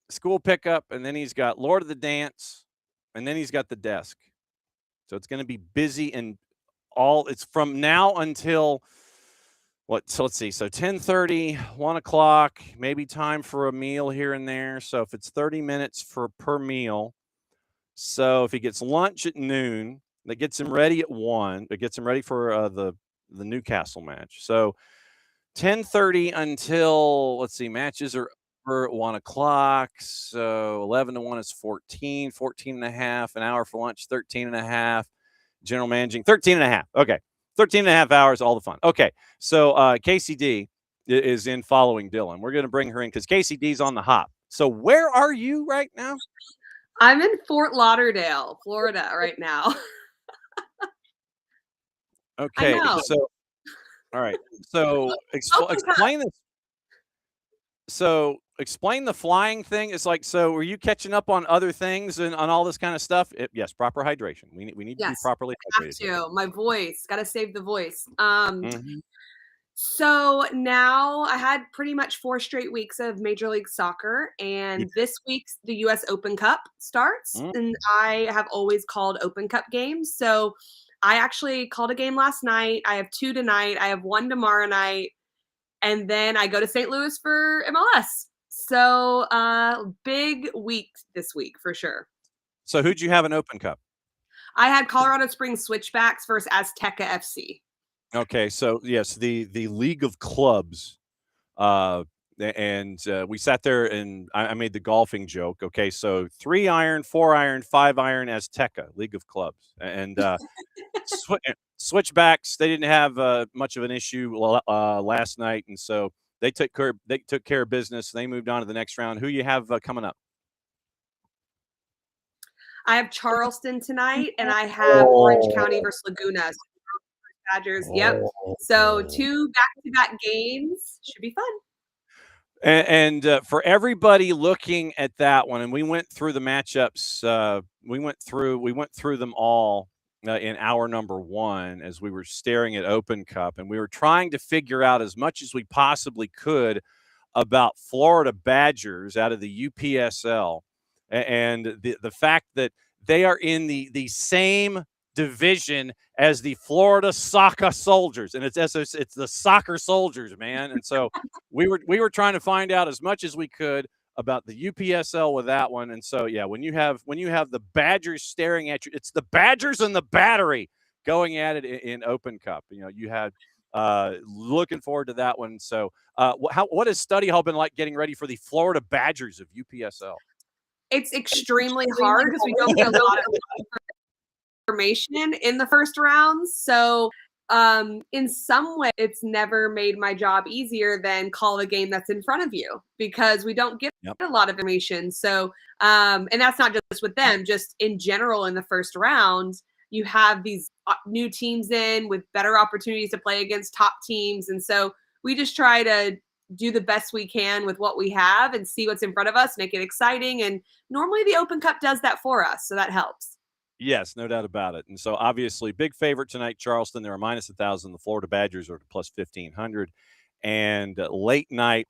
school pickup, and then he's got Lord of the Dance, and then he's got the desk. So it's going to be busy and it's from now until what? So let's see. So 10:30, 1 o'clock, maybe time for a meal here and there. So if it's 30 minutes per meal, so if he gets lunch at noon, that gets him ready at 1. That gets him ready for the Newcastle match. So 10:30 until, let's see, matches are over at 1 o'clock. So 11 to 1 is 14 and a half, an hour for lunch, 13 and a half. General managing 13 and a half. Okay. 13 and a half hours, all the fun. Okay. So Kacey D is in following Dylan. We're going to bring her in because Kacey D's on the hop. So where are you right now? I'm in Fort Lauderdale, Florida right now. I Okay, know. so all right. So Open Cup. explain this. So explain the flying thing. It's like, so were you catching up on other things and on all this kind of stuff? Yes, proper hydration. We need to be Yes, properly have hydrated here. to. My voice, gotta save the voice. Mhm. So now I had pretty much 4 straight weeks of Major League Soccer, You and this week's the US Open Cup starts, Mm. and I have always called Open Cup games. So I actually called a game last night. I have 2 tonight. I have 1 tomorrow night, and then I go to St. Louis for MLS. So big week this week for sure. So who'd you have an Open Cup? I had Colorado Springs Switchbacks versus Azteca FC. Okay, so yes, the League of Clubs, and we sat there and I made the golfing joke. Okay, so 3-iron, 4-iron, 5-iron, Azteca League of Clubs, and switchbacks. They didn't have much of an issue last night, and so they took care of business. They moved on to the next round. Who you have coming up? I have Charleston tonight, and I have Orange County versus Laguna. So Badgers. Yep. So 2 back-to-back games should be fun. And for everybody looking at that one, and we went through the matchups. We went through them all in hour number 1 as we were staring at Open Cup, and we were trying to figure out as much as we possibly could about Florida Badgers out of the UPSL, and the fact that they are in the same division as the Florida Soccer Soldiers, and it's the Soccer Soldiers, man. And so we were trying to find out as much as we could about the UPSL with that one. And so yeah, when you have the Badgers staring at you, it's the Badgers and the Battery going at it in Open Cup. You know, you had looking forward to that one. So what has study hall been like getting ready for the Florida Badgers of UPSL? It's extremely hard because we don't get a lot of information in the first rounds. So in some way, it's never made my job easier than call a game that's in front of you because we don't get a lot of information. So, and that's not just with them, just in general in the first round, you have these new teams in with better opportunities to play against top teams. And so we just try to do the best we can with what we have and see what's in front of us, make it exciting. And normally the Open Cup does that for us. So that helps. Yes, no doubt about it. And so obviously big favorite tonight, Charleston. They're a -1,000. The Florida Badgers are +1,500. And late night,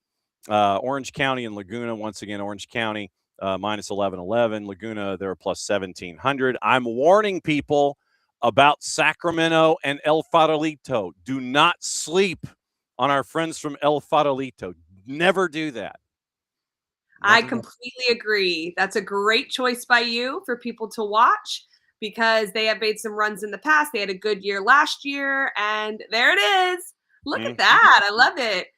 Orange County and Laguna. Once again, Orange County -1111. Laguna, they're +1,700. I'm warning people about Sacramento and El Farolito. Do not sleep on our friends from El Farolito. Never do that. I completely agree. That's a great choice by you for people to watch because they have made some runs in the past. They had a good year last year, and there it is. Look at that. I love it.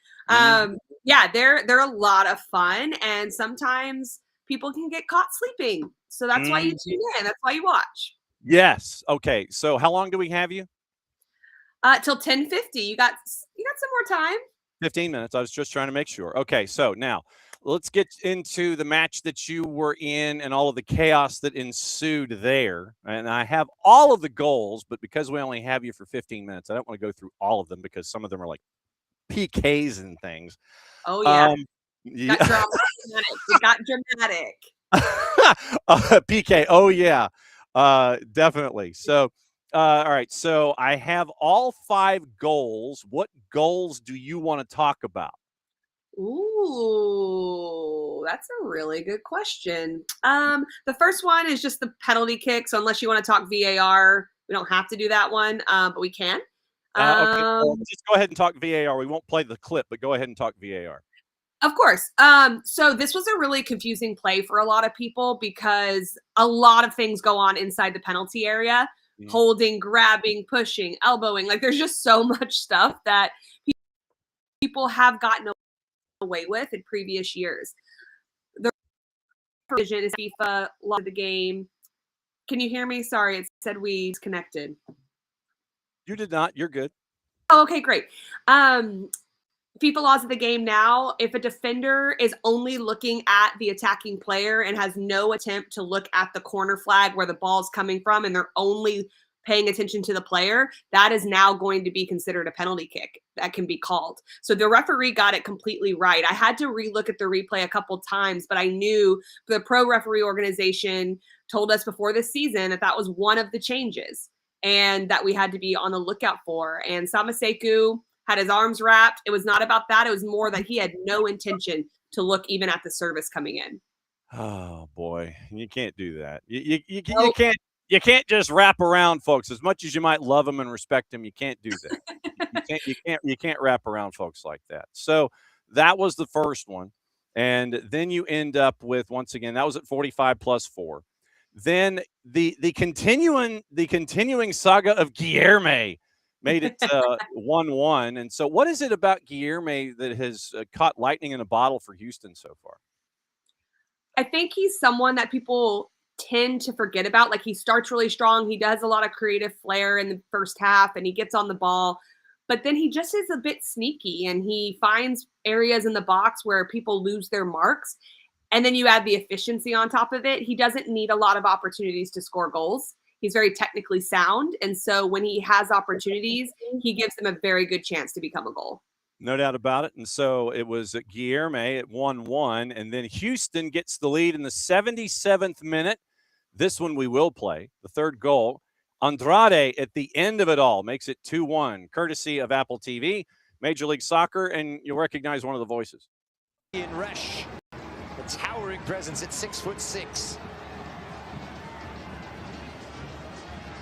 Yeah, they're a lot of fun, and sometimes people can get caught sleeping. So that's why you tune in. That's why you watch. Yes. Okay. So how long do we have you? Till 10:50. You got some more time. 15 minutes. I was just trying to make sure. Okay. So now let's get into the match that you were in and all of the chaos that ensued there. And I have all of the goals, but because we only have you for 15 minutes, I don't want to go through all of them because some of them are like PKs and things. Oh, yeah. Yeah. It got dramatic. PK. Oh, yeah. Definitely. So, all right. So I have all 5 goals. What goals do you want to talk about? Ooh, that's a really good question. The first one is just the penalty kick. So unless you want to talk VAR, we don't have to do that one, but we can. Okay, well, just go ahead and talk VAR. We won't play the clip, but go ahead and talk VAR. Of course. So this was a really confusing play for a lot of people because a lot of things go on inside the penalty area. Holding, grabbing, pushing, elbowing. Like there's just so much stuff that people have gotten away with in previous years. The provision is FIFA lost the game. Can you hear me? Sorry, it said we disconnected. You did not. You're good. Oh, okay, great. FIFA laws of the game now, if a defender is only looking at the attacking player and has no attempt to look at the corner flag where the ball's coming from, and they're only paying attention to the player, that is now going to be considered a penalty kick that can be called. So the referee got it completely right. I had to relook at the replay a couple times, but I knew the pro referee organization told us before this season that that was one of the changes and that we had to be on the lookout for. And Samaseku had his arms wrapped. It was not about that. It was more that he had no intention to look even at the service coming in. Oh boy, you can't do that. You can't just wrap around folks. As much as you might love them and respect them, you can't do that. You can't wrap around folks like that. So that was the first one. And then you end up with, once again, that was at 45 plus 4. Then the continuing saga of Guilherme made it 1-1. And so what is it about Guilherme that has caught lightning in a bottle for Houston so far? I think he's someone that people tend to forget about. Like, he starts really strong. He does a lot of creative flair in the first half and he gets on the ball, but then he just is a bit sneaky and he finds areas in the box where people lose their marks. And then you add the efficiency on top of it. He doesn't need a lot of opportunities to score goals. He's very technically sound. And so when he has opportunities, he gives them a very good chance to become a goal. No doubt about it. And so it was Guilherme at 1-1. And then Houston gets the lead in the 77th minute. This one we will play. The third goal. Andrade at the end of it all makes it 2-1, courtesy of Apple TV, Major League Soccer. And you'll recognize one of the voices. In Resch, a towering presence at 6'6".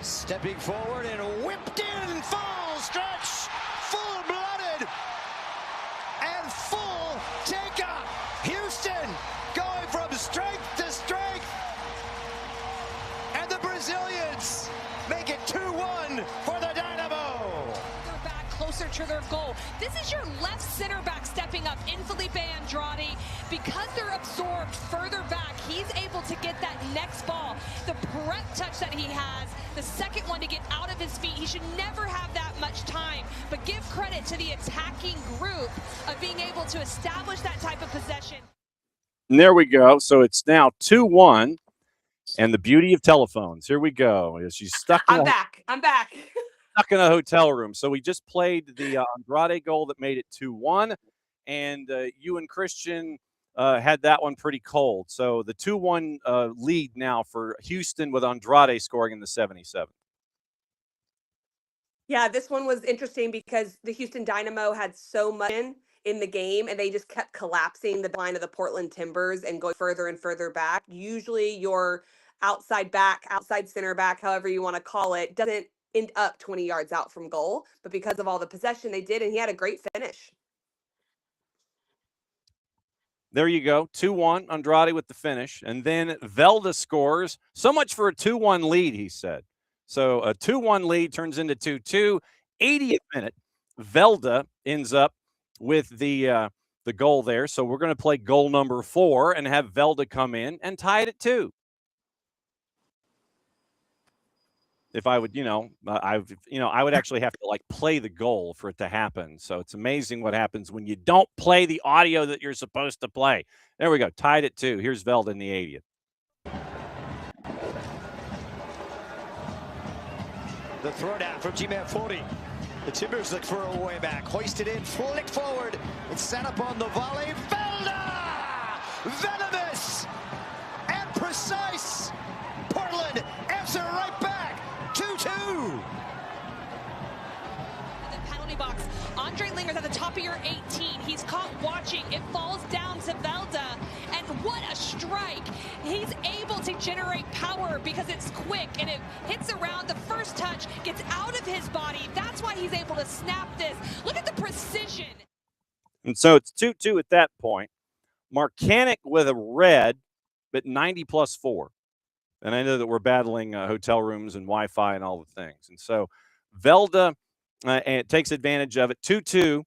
Stepping forward and whipped in, full stretch, full-blooded, and full takeoff. Houston going from strength to strength, and the Brazilians make it 2-1 for the Dynamo. They're back closer to their goal. This is your left center back stepping up in Felipe Andrade. Because they're absorbed further back, he's able to get that next ball. The prep touch that he has, the second one to get out of his feet. He should never have that much time, but give credit to the attacking group of being able to establish that type of possession. And there we go. So it's now 2-1. And the beauty of telephones. Here we go. She's stuck. I'm back. Stuck in a hotel room. So we just played the Andrade goal that made it 2-1. And you and Christian had that one pretty cold. So the 2-1 lead now for Houston with Andrade scoring in the 77th. Yeah, this one was interesting because the Houston Dynamo had so much in the game and they just kept collapsing the line of the Portland Timbers and going further and further back. Usually your outside back, outside center back, however you want to call it, doesn't end up 20 yards out from goal. But because of all the possession they did, and he had a great finish. There you go. 2-1, Andrade with the finish. And then Velda scores. So much for a 2-1 lead, he said. So a 2-1 lead turns into 2-2. 80th minute, Velda ends up with the goal there. So we're going to play goal number 4 and have Velda come in and tie it at 2. If I would, I would actually have to play the goal for it to happen. So it's amazing what happens when you don't play the audio that you're supposed to play. There we go. Tied at 2. Here's Velda in the 80th. The throwdown from G-Man 40. The Timbers look for a way back. Hoisted in, flicked forward. It's set up on the volley. Velda! Venomous and precise. Portland answer right back. 2-2. The penalty box. Andre Linger's at the top of your 18. He's caught watching. It falls down to Velda. And what a strike. He's able to generate power because it's quick and it hits around. The first touch gets out of his body. That's why he's able to snap this. Look at the precision. And so it's 2-2 at that point. Marcanic with a red, but 90 plus 4. And I know that we're battling hotel rooms and Wi-Fi and all the things. And so Velda takes advantage of it. 2-2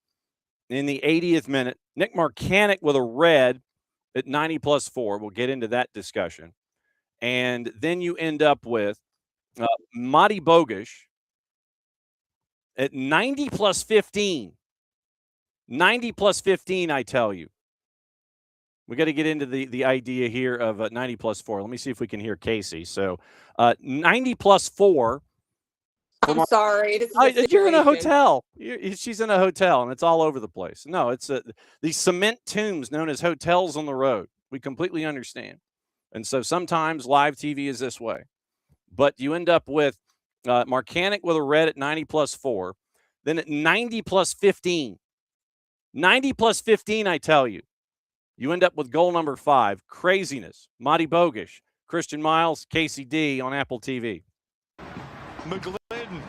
in the 80th minute. Nick Marcanic with a red at 90 plus 4. We'll get into that discussion. And then you end up with Mati Bogusz at 90 plus 15. 90 plus 15, I tell you. We got to get into the idea here of 90 plus 4. Let me see if we can hear Kacey. So 90 plus 4. I'm sorry. This is a You're in a situation. hotel. She's in a hotel, and it's all over the place. No, it's these cement tombs known as hotels on the road. We completely understand. And so sometimes live TV is this way. But you end up with Marcanic with a red at 90 plus 4. Then at 90 plus 15. 90 plus 15, I tell you. You end up with goal number 5. Craziness. Madi Bogish. Christian Miles, Kacey D on Apple TV. McGlynn.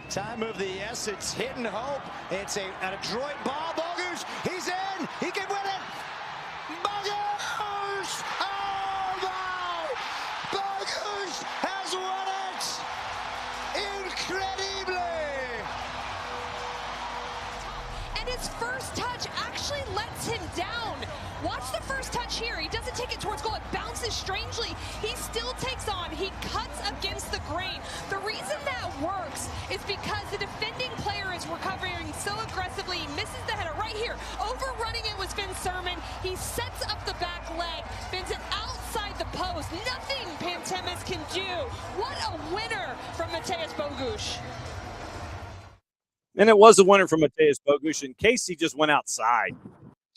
Time of the essence. Hit and hope. It's an adroit ball. Bogish. He's in. He can win it. Bogish. Oh, no. Bogish has won it. Incredible. And his first touch actually lets him down. Watch the first touch here. He doesn't take it towards goal. It bounces strangely. He still takes on. He cuts against the grain. The reason that works is because the defending player is recovering so aggressively. He misses the header right here. Overrunning it was Finn Sermon. He sets up the back leg. Bends it outside the post. Nothing Pantemis can do. What a winner from Mateusz Bogusz. And it was a winner from Mateusz Bogusz, and Kacey just went outside.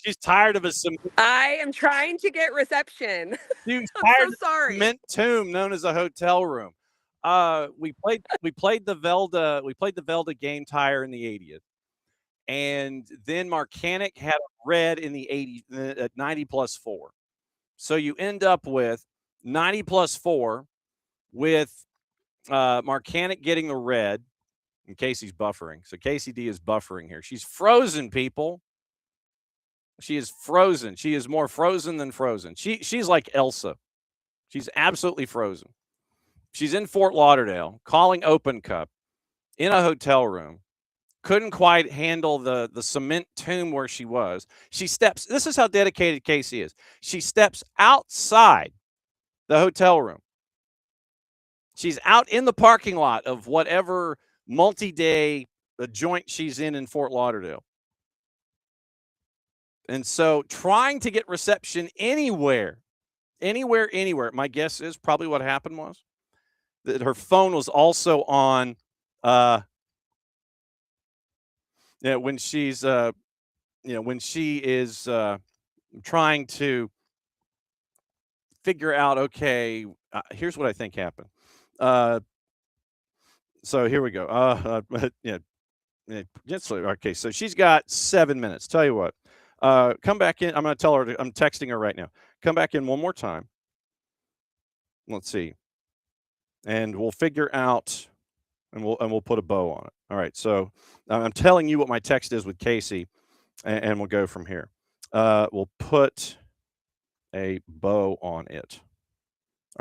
She's tired of a cement. I am trying to get reception. She's I'm tired so sorry. of a cement tomb known as a hotel room. We played the Velda game tire in the 80th, and then Marcanic had a red in the 80 at 90 plus 4. So you end up with 90 plus 4 with Marcanic getting the red, and Kacey's buffering. So Kacey D is buffering here. She's frozen, people. She is frozen. She is more frozen than frozen. She's like Elsa. She's absolutely frozen. She's in Fort Lauderdale calling Open Cup in a hotel room. Couldn't quite handle the cement tomb where she was. She steps. This is how dedicated Kacey is. She steps outside the hotel room. She's out in the parking lot of whatever multi-day joint she's in Fort Lauderdale. And so trying to get reception anywhere. My guess is probably what happened was that her phone was also on when she's when she is trying to figure out, okay, here's what I think happened. So here we go. Okay, so she's got 7 minutes. Tell you what. Come back in. I'm going to tell her. I'm texting her right now. Come back in one more time. Let's see, and we'll figure out, and we'll put a bow on it. All right. So I'm telling you what my text is with Kacey, and we'll go from here. We'll put a bow on it.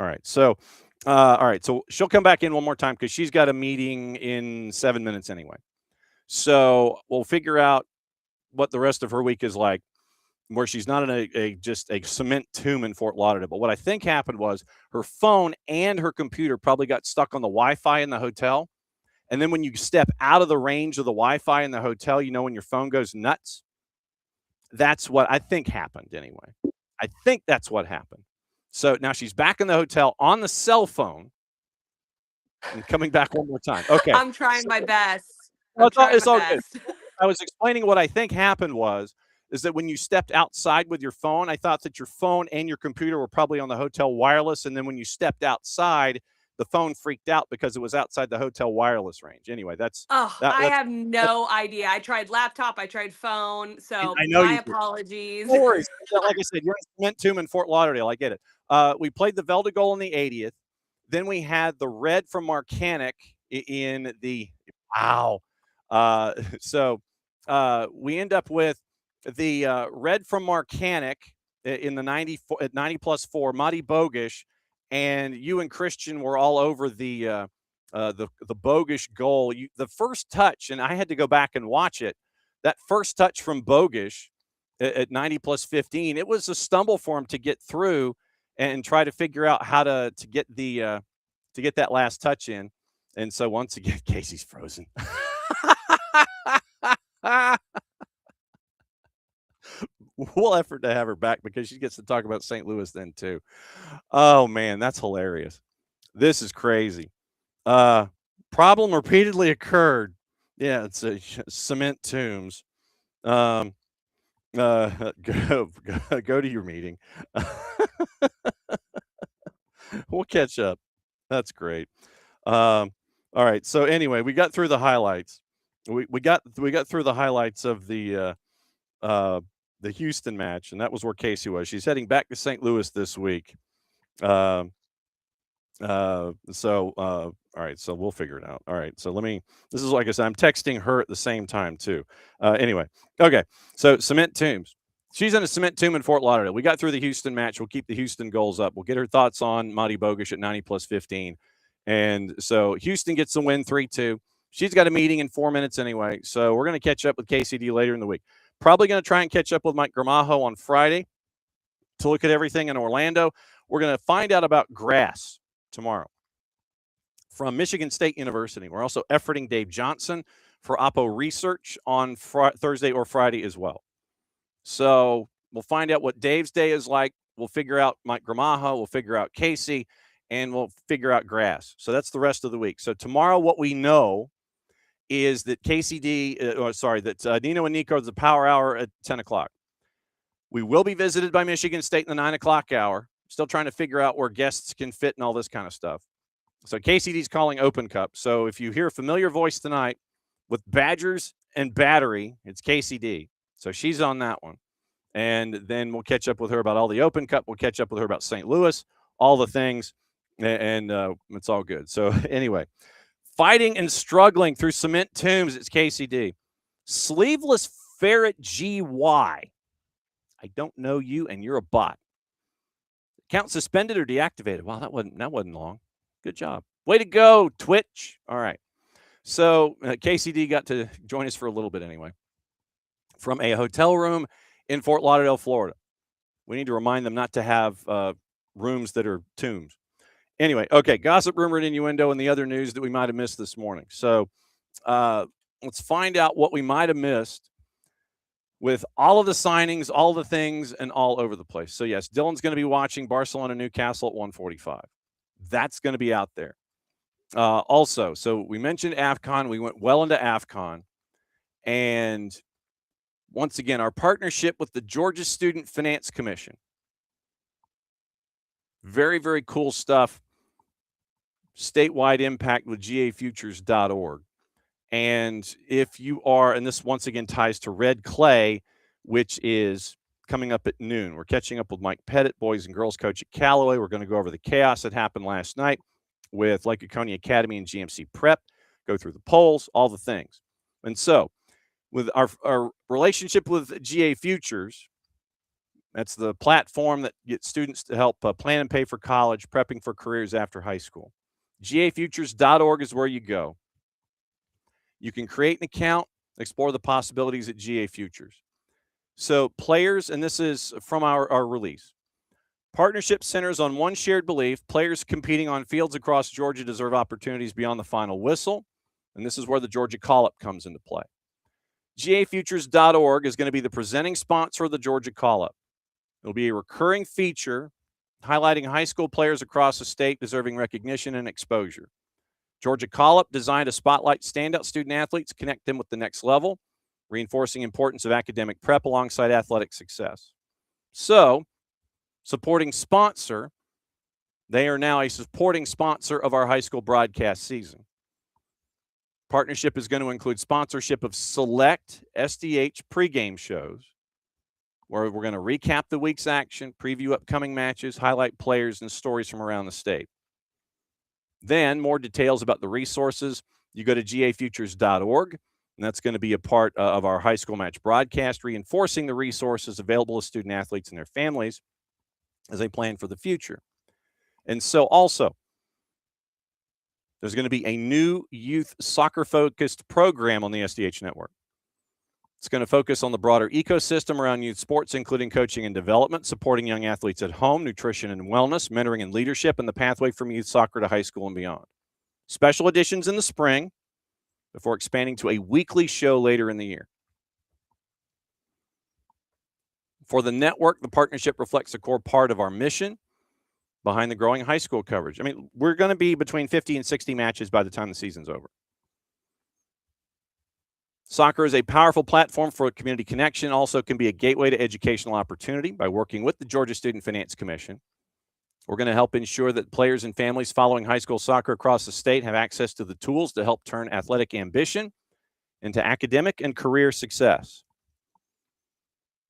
All right. So, So she'll come back in one more time because she's got a meeting in 7 minutes anyway. So we'll figure out what the rest of her week is like, where she's not in just a cement tomb in Fort Lauderdale. But what I think happened was her phone and her computer probably got stuck on the Wi-Fi in the hotel. And then when you step out of the range of the Wi-Fi in the hotel, when your phone goes nuts. That's what I think happened anyway. I think that's what happened. So now she's back in the hotel on the cell phone and coming back one more time. Okay. I'm trying my best. It's all good. I was explaining what I think happened is that when you stepped outside with your phone, I thought that your phone and your computer were probably on the hotel wireless. And then when you stepped outside, the phone freaked out because it was outside the hotel wireless range. Anyway, I have no idea. I tried laptop, I tried phone. So I know my apologies. No worries. Like I said, you're in cement tomb in Fort Lauderdale. I get it. We played the Velda goal in the 80th. Then we had the red from Marcanic in the wow. So we end up with the red from Marcanic in the 90 plus 4, Madi Bogish, and you and Christian were all over the Bogish goal. The first touch, and I had to go back and watch it. That first touch from Bogish at 90 plus 15, it was a stumble for him to get through and try to figure out how to get that last touch in. And so once again, Kacey's frozen. We'll effort to have her back because she gets to talk about St. Louis then too. Oh man, that's hilarious. This is crazy. Problem repeatedly occurred. Yeah, it's a cement tombs. Go to your meeting. We'll catch up. That's great. All right. So anyway, we got through the highlights. We got through the highlights of the Houston match, and that was where Kacey was. She's heading back to St. Louis this week. All right, so we'll figure it out. All right, so this is like I said, I'm texting her at the same time too. Anyway, okay, so cement tombs. She's in a cement tomb in Fort Lauderdale. We got through the Houston match. We'll keep the Houston goals up. We'll get her thoughts on Madi Bogusz at 90 plus 15. And so Houston gets the win 3-2. She's got a meeting in 4 minutes anyway. So we're going to catch up with KCD later in the week. Probably going to try and catch up with Mike Gramajo on Friday to look at everything in Orlando. We're going to find out about grass tomorrow from Michigan State University. We're also efforting Dave Johnson for Oppo research on Thursday or Friday as well. So we'll find out what Dave's day is like. We'll figure out Mike Gramajo. We'll figure out Kacey, and we'll figure out grass. So that's the rest of the week. So tomorrow, what we know is that that Nino and Nico is the power hour at 10 o'clock. We will be visited by Michigan State in the 9 o'clock hour. Still trying to figure out where guests can fit and all this kind of stuff. So KCD's calling Open Cup. So if you hear a familiar voice tonight with Badgers and Battery, it's KCD. So she's on that one. And then we'll catch up with her about all the Open Cup. We'll catch up with her about St. Louis, all the things, and it's all good. So anyway, fighting and struggling through cement tombs, it's KCD. Sleeveless Ferret GY. I don't know you, and you're a bot. Account suspended or deactivated? Wow, that wasn't long. Good job. Way to go, Twitch. All right. So KCD got to join us for a little bit anyway from a hotel room in Fort Lauderdale, Florida. We need to remind them not to have rooms that are tombs. Anyway, okay, gossip, rumor, and innuendo, and the other news that we might have missed this morning. So let's find out what we might have missed with all of the signings, all the things, and all over the place. So, yes, Dylan's going to be watching Barcelona-Newcastle at 1:45. That's going to be out there. Also, so we mentioned AFCON. We went well into AFCON. And once again, our partnership with the Georgia Student Finance Commission. Very, very cool stuff. Statewide impact with gafutures.org. And if you are, and this once again ties to Red Clay, which is coming up at noon. We're catching up with Mike Pettit, boys and girls coach at Callaway. We're going to go over the chaos that happened last night with Lake Oconee Academy and GMC Prep, go through the polls, all the things. And so with our relationship with GA Futures, that's the platform that gets students to help plan and pay for college, prepping for careers after high school. gafutures.org is where you go. You can create an account, explore the possibilities at GA Futures. So players, and this is from our release, partnership centers on one shared belief: players competing on fields across Georgia deserve opportunities beyond the final whistle. And this is where the Georgia Call-Up comes into play. gafutures.org is going to be the presenting sponsor of the Georgia Call-Up. It'll be a recurring feature highlighting high school players across the state deserving recognition and exposure. Georgia Call-Up designed to spotlight standout student athletes, connect them with the next level, reinforcing importance of academic prep alongside athletic success. So, supporting sponsor, they are now a supporting sponsor of our high school broadcast season. Partnership is going to include sponsorship of select SDH pregame shows, where we're going to recap the week's action, preview upcoming matches, highlight players and stories from around the state. Then more details about the resources. You go to gafutures.org, and that's going to be a part of our high school match broadcast, reinforcing the resources available to student athletes and their families as they plan for the future. And so also, there's going to be a new youth soccer-focused program on the SDH network. It's going to focus on the broader ecosystem around youth sports, including coaching and development, supporting young athletes at home, nutrition and wellness, mentoring and leadership, and the pathway from youth soccer to high school and beyond. Special editions in the spring before expanding to a weekly show later in the year. For the network, the partnership reflects a core part of our mission behind the growing high school coverage. I mean, we're going to be between 50 and 60 matches by the time the season's over. Soccer is a powerful platform for community connection, also can be a gateway to educational opportunity. By working with the Georgia Student Finance Commission, we're going to help ensure that players and families following high school soccer across the state have access to the tools to help turn athletic ambition into academic and career success.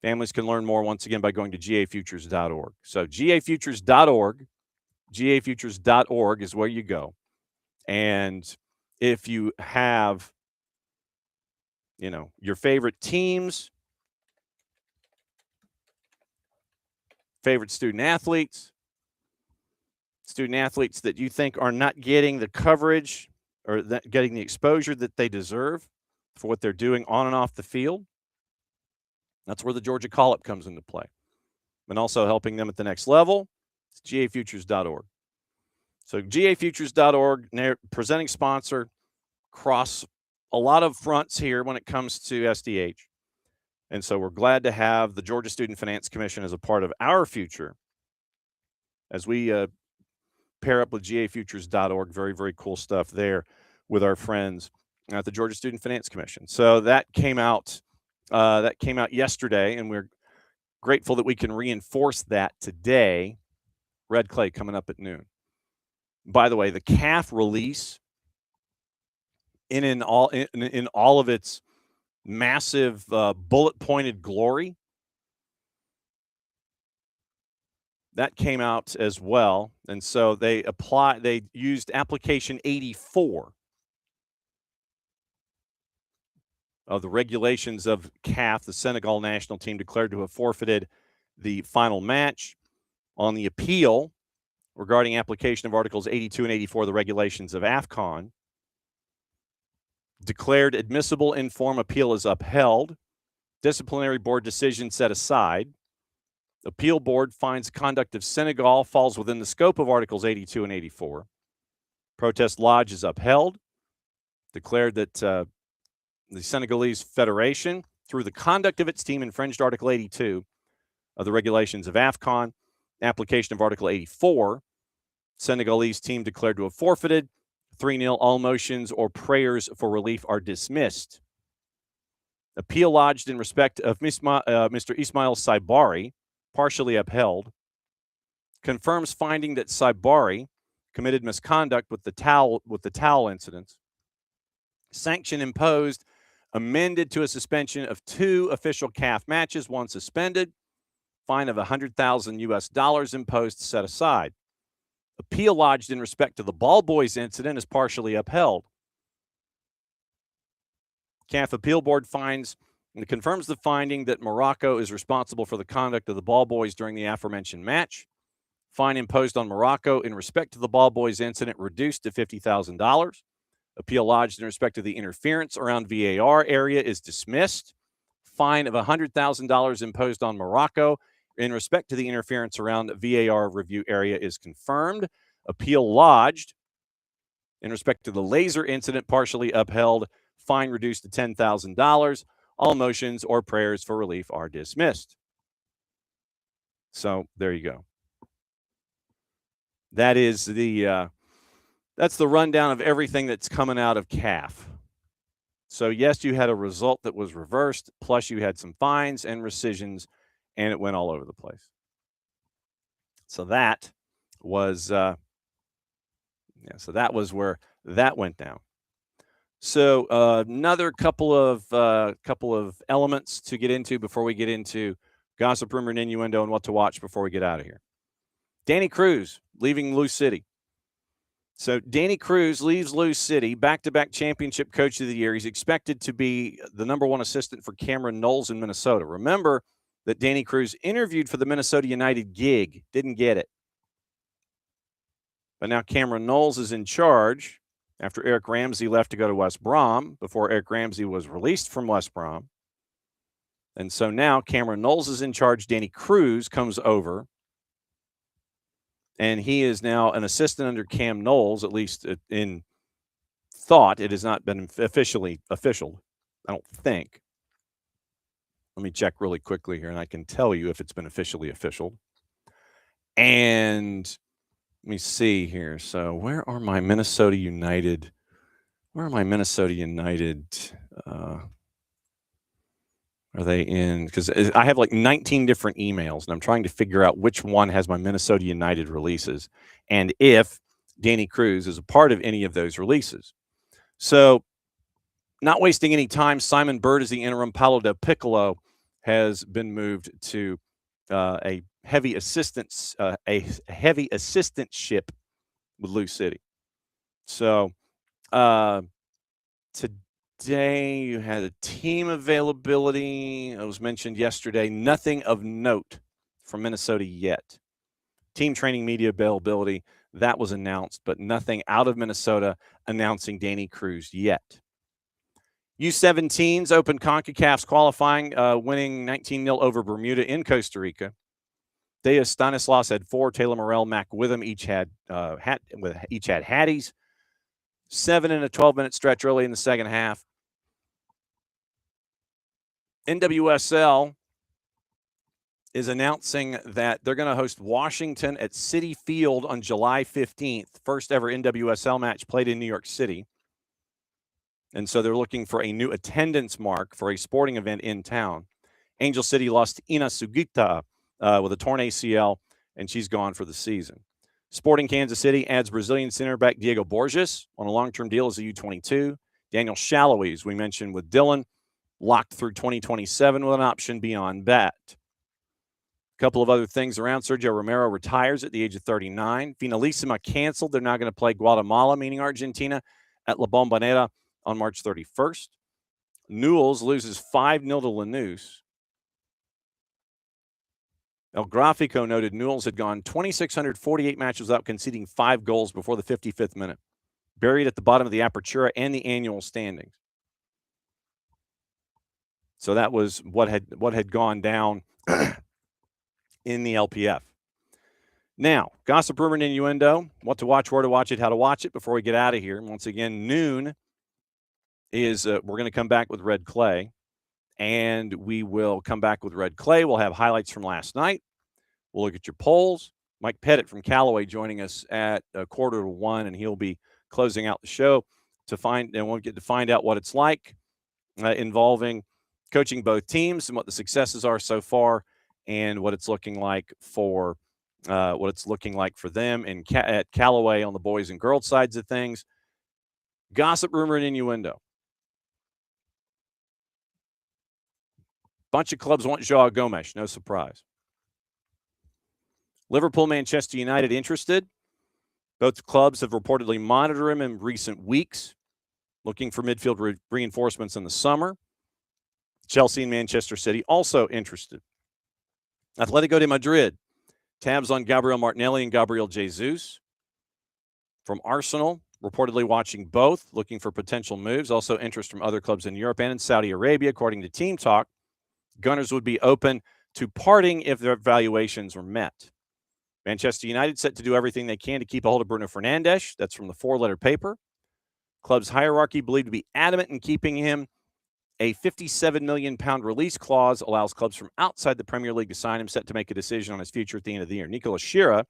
Families can learn more, once again, by going to gafutures.org. So gafutures.org, gafutures.org is where you go. And if you have, your favorite teams, favorite student athletes that you think are not getting the coverage or getting the exposure that they deserve for what they're doing on and off the field, that's where the Georgia Call-Up comes into play. And also helping them at the next level, it's gafutures.org. So gafutures.org, presenting sponsor, across a lot of fronts here when it comes to SDH. And so we're glad to have the Georgia Student Finance Commission as a part of our future as we pair up with gafutures.org. Very, very cool stuff there with our friends at the Georgia Student Finance Commission. So that came out yesterday, and we're grateful that we can reinforce that today. Red Clay coming up at noon. By the way, the CAF release in all of its massive bullet-pointed glory, that came out as well. And so they used application 84 of the regulations of CAF. The Senegal national team declared to have forfeited the final match. On the appeal regarding application of Articles 82 and 84 of the regulations of AFCON, declared admissible in form, appeal is upheld. Disciplinary board decision set aside. Appeal board finds conduct of Senegal falls within the scope of Articles 82 and 84. Protest lodge is upheld. Declared that the Senegalese Federation, through the conduct of its team, infringed Article 82 of the regulations of AFCON. Application of Article 84. Senegalese team declared to have forfeited. 3-0, all motions or prayers for relief are dismissed. Appeal lodged in respect of Mr. Ismail Saibari, partially upheld. Confirms finding that Saibari committed misconduct with the towel incident. Sanction imposed, amended to a suspension of 2 official CAF matches, 1 suspended. Fine of $100,000 imposed, set aside. Appeal lodged in respect to the Ball Boys incident is partially upheld. CAF Appeal Board finds and confirms the finding that Morocco is responsible for the conduct of the Ball Boys during the aforementioned match. Fine imposed on Morocco in respect to the Ball Boys incident reduced to $50,000. Appeal lodged in respect to the interference around VAR area is dismissed. Fine of $100,000 imposed on Morocco in respect to the interference around VAR review area is confirmed. Appeal lodged in respect to the laser incident, partially upheld. Fine reduced to $10,000. All motions or prayers for relief are dismissed. So there you go. That is that's the rundown of everything that's coming out of CAF. So yes, you had a result that was reversed, plus you had some fines and rescissions, and it went all over the place. So that was so that was where that went down. So another couple of elements to get into before we get into gossip, rumor, and innuendo, and what to watch before we get out of here. Danny Cruz leaving Lou City. So Danny Cruz leaves Lou City, back-to-back championship coach of the year. He's expected to be the number 1 assistant for Cameron Knowles in Minnesota. Remember that Danny Cruz interviewed for the Minnesota United gig, didn't get it. But now Cameron Knowles is in charge after Eric Ramsey left to go to West Brom, before Eric Ramsey was released from West Brom. And so now Cameron Knowles is in charge. Danny Cruz comes over, and he is now an assistant under Cam Knowles, at least in thought. It has not been official, I don't think. Let me check really quickly here, and I can tell you if it's been officially official. And let me see here. So where are my Minnesota United? Where are my Minnesota United? Are they in? Because I have like 19 different emails, and I'm trying to figure out which one has my Minnesota United releases and if Danny Cruz is a part of any of those releases. So not wasting any time, Simon Bird is the interim. Paulo Del Piccolo has been moved to a heavy assistantship with Lou City. So today you had a team availability. It was mentioned yesterday. Nothing of note from Minnesota yet. Team training media availability, that was announced, but nothing out of Minnesota announcing Danny Cruz yet. U17s opened CONCACAF's qualifying, winning 19-0 over Bermuda in Costa Rica. Deus Stanislas had 4. Taylor Morrell, Mac Witham each had Hatties. 7 in a 12-minute stretch early in the second half. NWSL is announcing that they're going to host Washington at Citi Field on July 15th. First ever NWSL match played in New York City. And so they're looking for a new attendance mark for a sporting event in town. Angel City lost Ina Sugita with a torn ACL, and she's gone for the season. Sporting Kansas City adds Brazilian center back Diego Borges on a long-term deal as a U22. Daniel Shallowy, as we mentioned with Dylan, locked through 2027 with an option beyond that. A couple of other things around. Sergio Romero retires at the age of 39. Finalissima canceled. They're now going to play Guatemala, meaning Argentina, at La Bombonera on March 31st. Newell's loses 5-0 to Lanús. El Gráfico noted Newell's had gone 2,648 matches without conceding 5 goals before the 55th minute, buried at the bottom of the Apertura and the annual standings. So that was what had gone down in the LPF. Now, gossip, rumor, and innuendo. What to watch, where to watch it, how to watch it before we get out of here. And once again, noon is we're going to come back with Red Clay, and we will come back with Red Clay. We'll have highlights from last night. We'll look at your polls. Mike Pettit from Callaway joining us at 1:45, and he'll be closing out the show and we'll get to find out what it's like involving coaching both teams and what the successes are so far, and what it's looking like for them at Callaway on the boys and girls sides of things. Gossip, rumor, and innuendo. Bunch of clubs want Joao Gomes. No surprise. Liverpool, Manchester United interested. Both clubs have reportedly monitored him in recent weeks, looking for midfield reinforcements in the summer. Chelsea and Manchester City also interested. Atletico de Madrid, tabs on Gabriel Martinelli and Gabriel Jesus. From Arsenal, reportedly watching both, looking for potential moves. Also interest from other clubs in Europe and in Saudi Arabia, according to Team Talk. Gunners would be open to parting if their valuations were met. Manchester United set to do everything they can to keep a hold of Bruno Fernandes. That's from the 4-letter paper. Club's hierarchy believed to be adamant in keeping him. A £57 million release clause allows clubs from outside the Premier League to sign him, set to make a decision on his future at the end of the year. Nicolas Shearer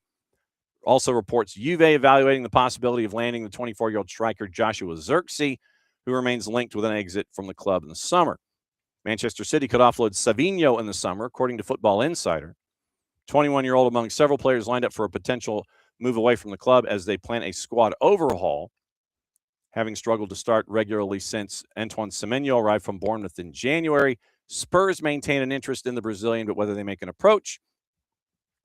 also reports Juve evaluating the possibility of landing the 24-year-old striker Joshua Zirkzee, who remains linked with an exit from the club in the summer. Manchester City could offload Savinho in the summer, according to Football Insider. 21-year-old among several players lined up for a potential move away from the club as they plan a squad overhaul, having struggled to start regularly since Antoine Semenyo arrived from Bournemouth in January. Spurs maintain an interest in the Brazilian, but whether they make an approach,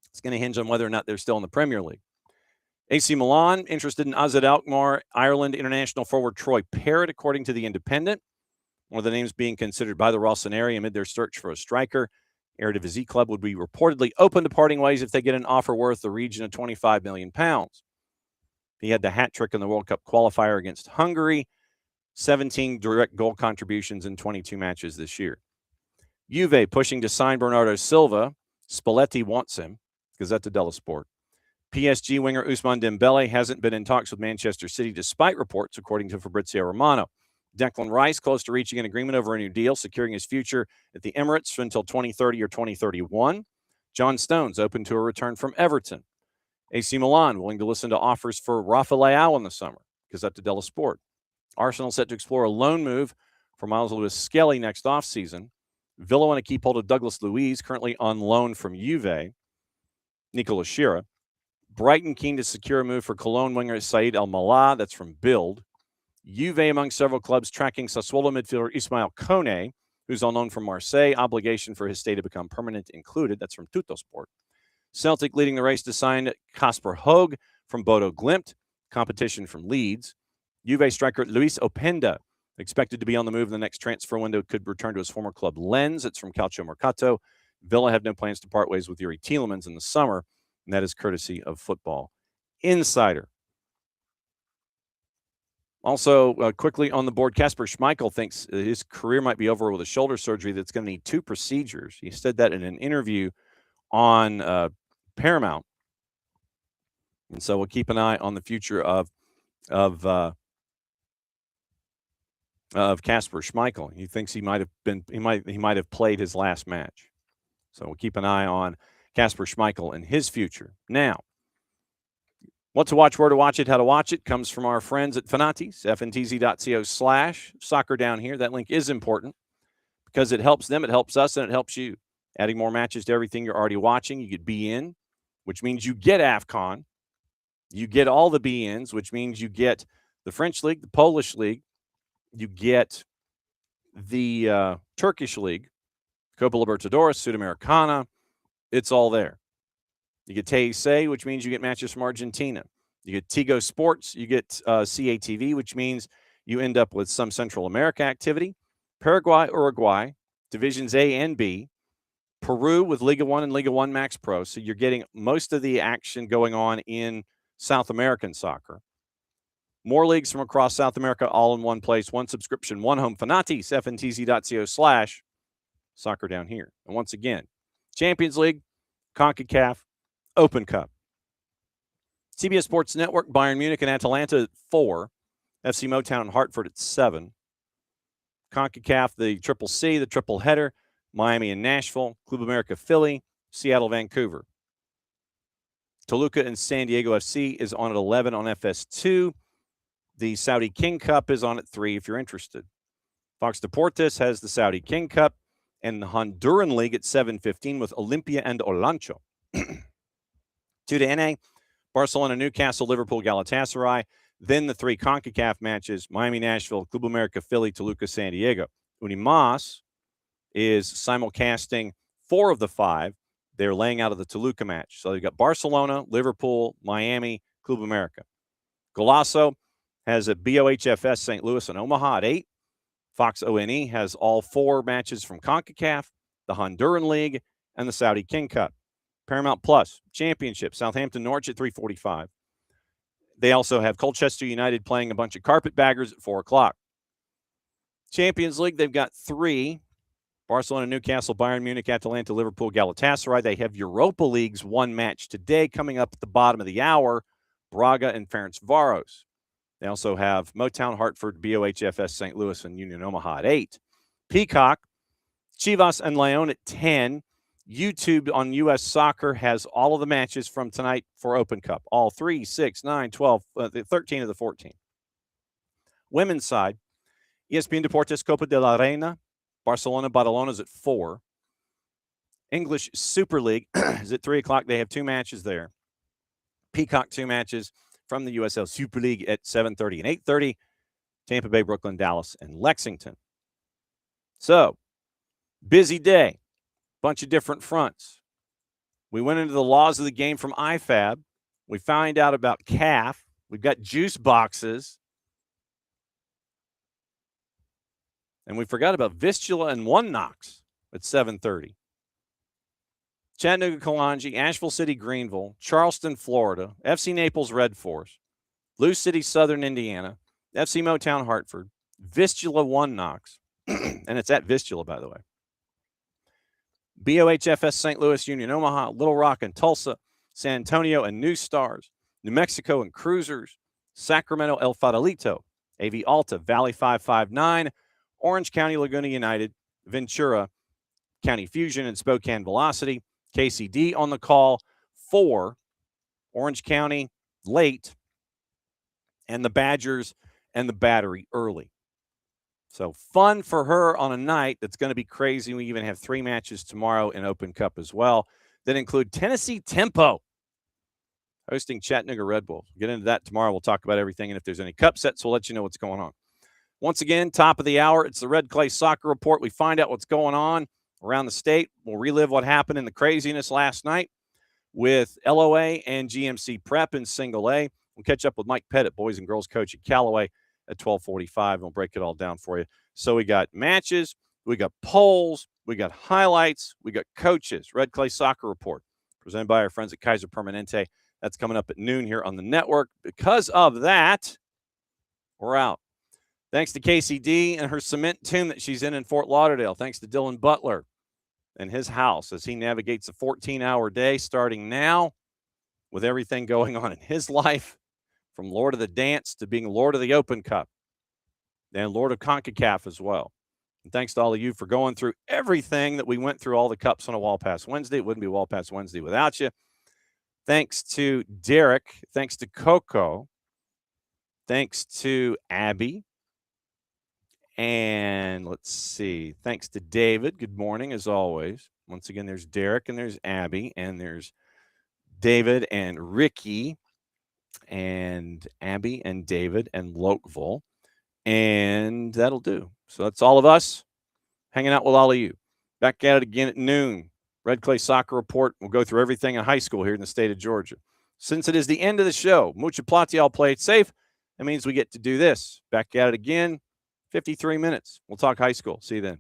it's going to hinge on whether or not they're still in the Premier League. AC Milan interested in AZ Alkmaar, Ireland international forward Troy Parrott, according to The Independent. One of the names being considered by the Rossoneri amid their search for a striker. Eredivisie club would be reportedly open to parting ways if they get an offer worth the region of £25 million. He had the hat trick in the World Cup qualifier against Hungary, 17 direct goal contributions in 22 matches this year. Juve pushing to sign Bernardo Silva. Spalletti wants him. Gazzetta dello Sport. PSG winger Ousmane Dembele hasn't been in talks with Manchester City despite reports, according to Fabrizio Romano. Declan Rice close to reaching an agreement over a new deal, securing his future at the Emirates until 2030 or 2031. John Stones open to a return from Everton. AC Milan willing to listen to offers for Rafa Leao in the summer. Gazzetta dello Sport. Arsenal set to explore a loan move for Miles Lewis-Skelly next offseason. Villa want to keep hold of Douglas Luiz, currently on loan from Juve. Nicola Shira. Brighton keen to secure a move for Cologne winger Said El-Mallah. That's from Bild. Juve among several clubs tracking Sassuolo midfielder Ismail Kone, who's on loan from Marseille. Obligation for his stay to become permanent included. That's from Tuttosport. Celtic leading the race to sign Kasper Hoeg from Bodo Glimt. Competition from Leeds. Juve striker Luis Openda, expected to be on the move in the next transfer window, could return to his former club Lens. It's from Calcio Mercato. Villa have no plans to part ways with Yuri Tielemans in the summer, and that is courtesy of Football Insider. Also, quickly on the board, Kasper Schmeichel thinks his career might be over with a shoulder surgery that's going to need 2 procedures. He said that in an interview on Paramount. And so we'll keep an eye on the future of Kasper Schmeichel. He thinks he might have played his last match. So we'll keep an eye on Kasper Schmeichel and his future. Now, what to watch, where to watch it, how to watch it comes from our friends at Fanatis, fntz.co/soccer down here. That link is important because it helps them, it helps us, and it helps you. Adding more matches to everything you're already watching, you get BN, which means you get AFCON. You get all the BNs, which means you get the French League, the Polish League. You get the Turkish League, Copa Libertadores, Sudamericana. It's all there. You get TAC, which means you get matches from Argentina. You get Tigo Sports. You get CATV, which means you end up with some Central America activity. Paraguay, Uruguay, Divisions A and B. Peru with Liga 1 and Liga 1 Max Pro. So you're getting most of the action going on in South American soccer. More leagues from across South America all in one place. One subscription, one home. Fanatis, fntz.co/soccer down here. And once again, Champions League, CONCACAF, Open Cup. CBS Sports Network, Bayern Munich and Atalanta at 4. FC Motown and Hartford at 7. CONCACAF, the Triple C, the triple header, Miami and Nashville, Club America Philly, Seattle, Vancouver. Toluca and San Diego FC is on at 11 on FS2. The Saudi King Cup is on at 3 if you're interested. Fox Deportes has the Saudi King Cup and the Honduran League at 7:15 with Olimpia and Olancho. 2 to NA, Barcelona, Newcastle, Liverpool, Galatasaray. Then the 3 CONCACAF matches, Miami, Nashville, Club America, Philly, Toluca, San Diego. Unimas is simulcasting 4 of the 5. They're laying out of the Toluca match. So they've got Barcelona, Liverpool, Miami, Club America. Golazo has a BOHFS St. Louis and Omaha at 8. Fox ONE has all 4 matches from CONCACAF, the Honduran League, and the Saudi King Cup. Paramount Plus, Championship, Southampton Norwich at 3:45. They also have Colchester United playing a bunch of carpetbaggers at 4 o'clock. Champions League, they've got 3. Barcelona, Newcastle, Bayern Munich, Atalanta, Liverpool, Galatasaray. They have Europa League's 1 match today coming up at the bottom of the hour, Braga and Ferencvaros. They also have Motown, Hartford, BOHFS St. Louis, and Union Omaha at 8. Peacock, Chivas and León at 10. YouTube on U.S. Soccer has all of the matches from tonight for Open Cup. All 3, 6, 9, 12, 13 of the 14. Women's side, ESPN Deportes Copa de la Reina, Barcelona, Badalona's at 4. English Super League is at 3 o'clock. They have 2 matches there. Peacock 2 matches from the USL Super League at 7:30 and 8:30. Tampa Bay, Brooklyn, Dallas, and Lexington. So, busy day. Bunch of different fronts. We went into the laws of the game from IFAB. We find out about CAF. We've got juice boxes. And we forgot about Vistula and One Knox at 7:30. Chattanooga, Kalanji, Asheville City, Greenville, Charleston, Florida, FC Naples, Red Force, Lou City, Southern Indiana, FC Motown, Hartford, Vistula, One Knox, and it's at Vistula, by the way. BOHFS St. Louis, Union Omaha, Little Rock and Tulsa, San Antonio and New Stars, New Mexico and Cruisers, Sacramento, El Fadelito, AV Alta, Valley 559, Orange County Laguna United, Ventura, County Fusion, and Spokane Velocity. KCD on the call for Orange County late, and the Badgers and the Battery early. So fun for her on a night that's going to be crazy. We even have 3 matches tomorrow in Open Cup as well that include Tennessee Tempo hosting Chattanooga Red Bulls. We'll get into that tomorrow. We'll talk about everything, and if there's any cup sets, we'll let you know what's going on. Once again, top of the hour, it's the Red Clay Soccer Report. We find out what's going on around the state. We'll relive what happened in the craziness last night with LOA and GMC Prep in Single A. We'll catch up with Mike Pettit, boys and girls coach at Callaway, at 12:45, and we'll break it all down for you. So we got matches, we got polls, we got highlights, we got coaches. Red Clay Soccer Report, presented by our friends at Kaiser Permanente. That's coming up at noon here on the network. Because of that, we're out. Thanks to KCD and her cement tomb that she's in Fort Lauderdale. Thanks to Dylan Butler and his house as he navigates a 14-hour day starting now with everything going on in his life, from Lord of the Dance to being Lord of the Open Cup and Lord of CONCACAF as well. And thanks to all of you for going through everything that we went through, all the cups on a Wall Pass Wednesday. It wouldn't be Wall Pass Wednesday without you. Thanks to Derek. Thanks to Coco. Thanks to Abby. And let's see. Thanks to David. Good morning, as always. Once again, there's Derek and there's Abby and there's David and Ricky and Abby and David and Lokeville. And that'll do. So that's all of us hanging out with all of you. Back at it again at noon. Red Clay Soccer Report. We'll go through everything in high school here in the state of Georgia. Since it is the end of the show, mucha plati, all play it safe. That means we get to do this. Back at it again. 53 minutes. We'll talk high school. See you then.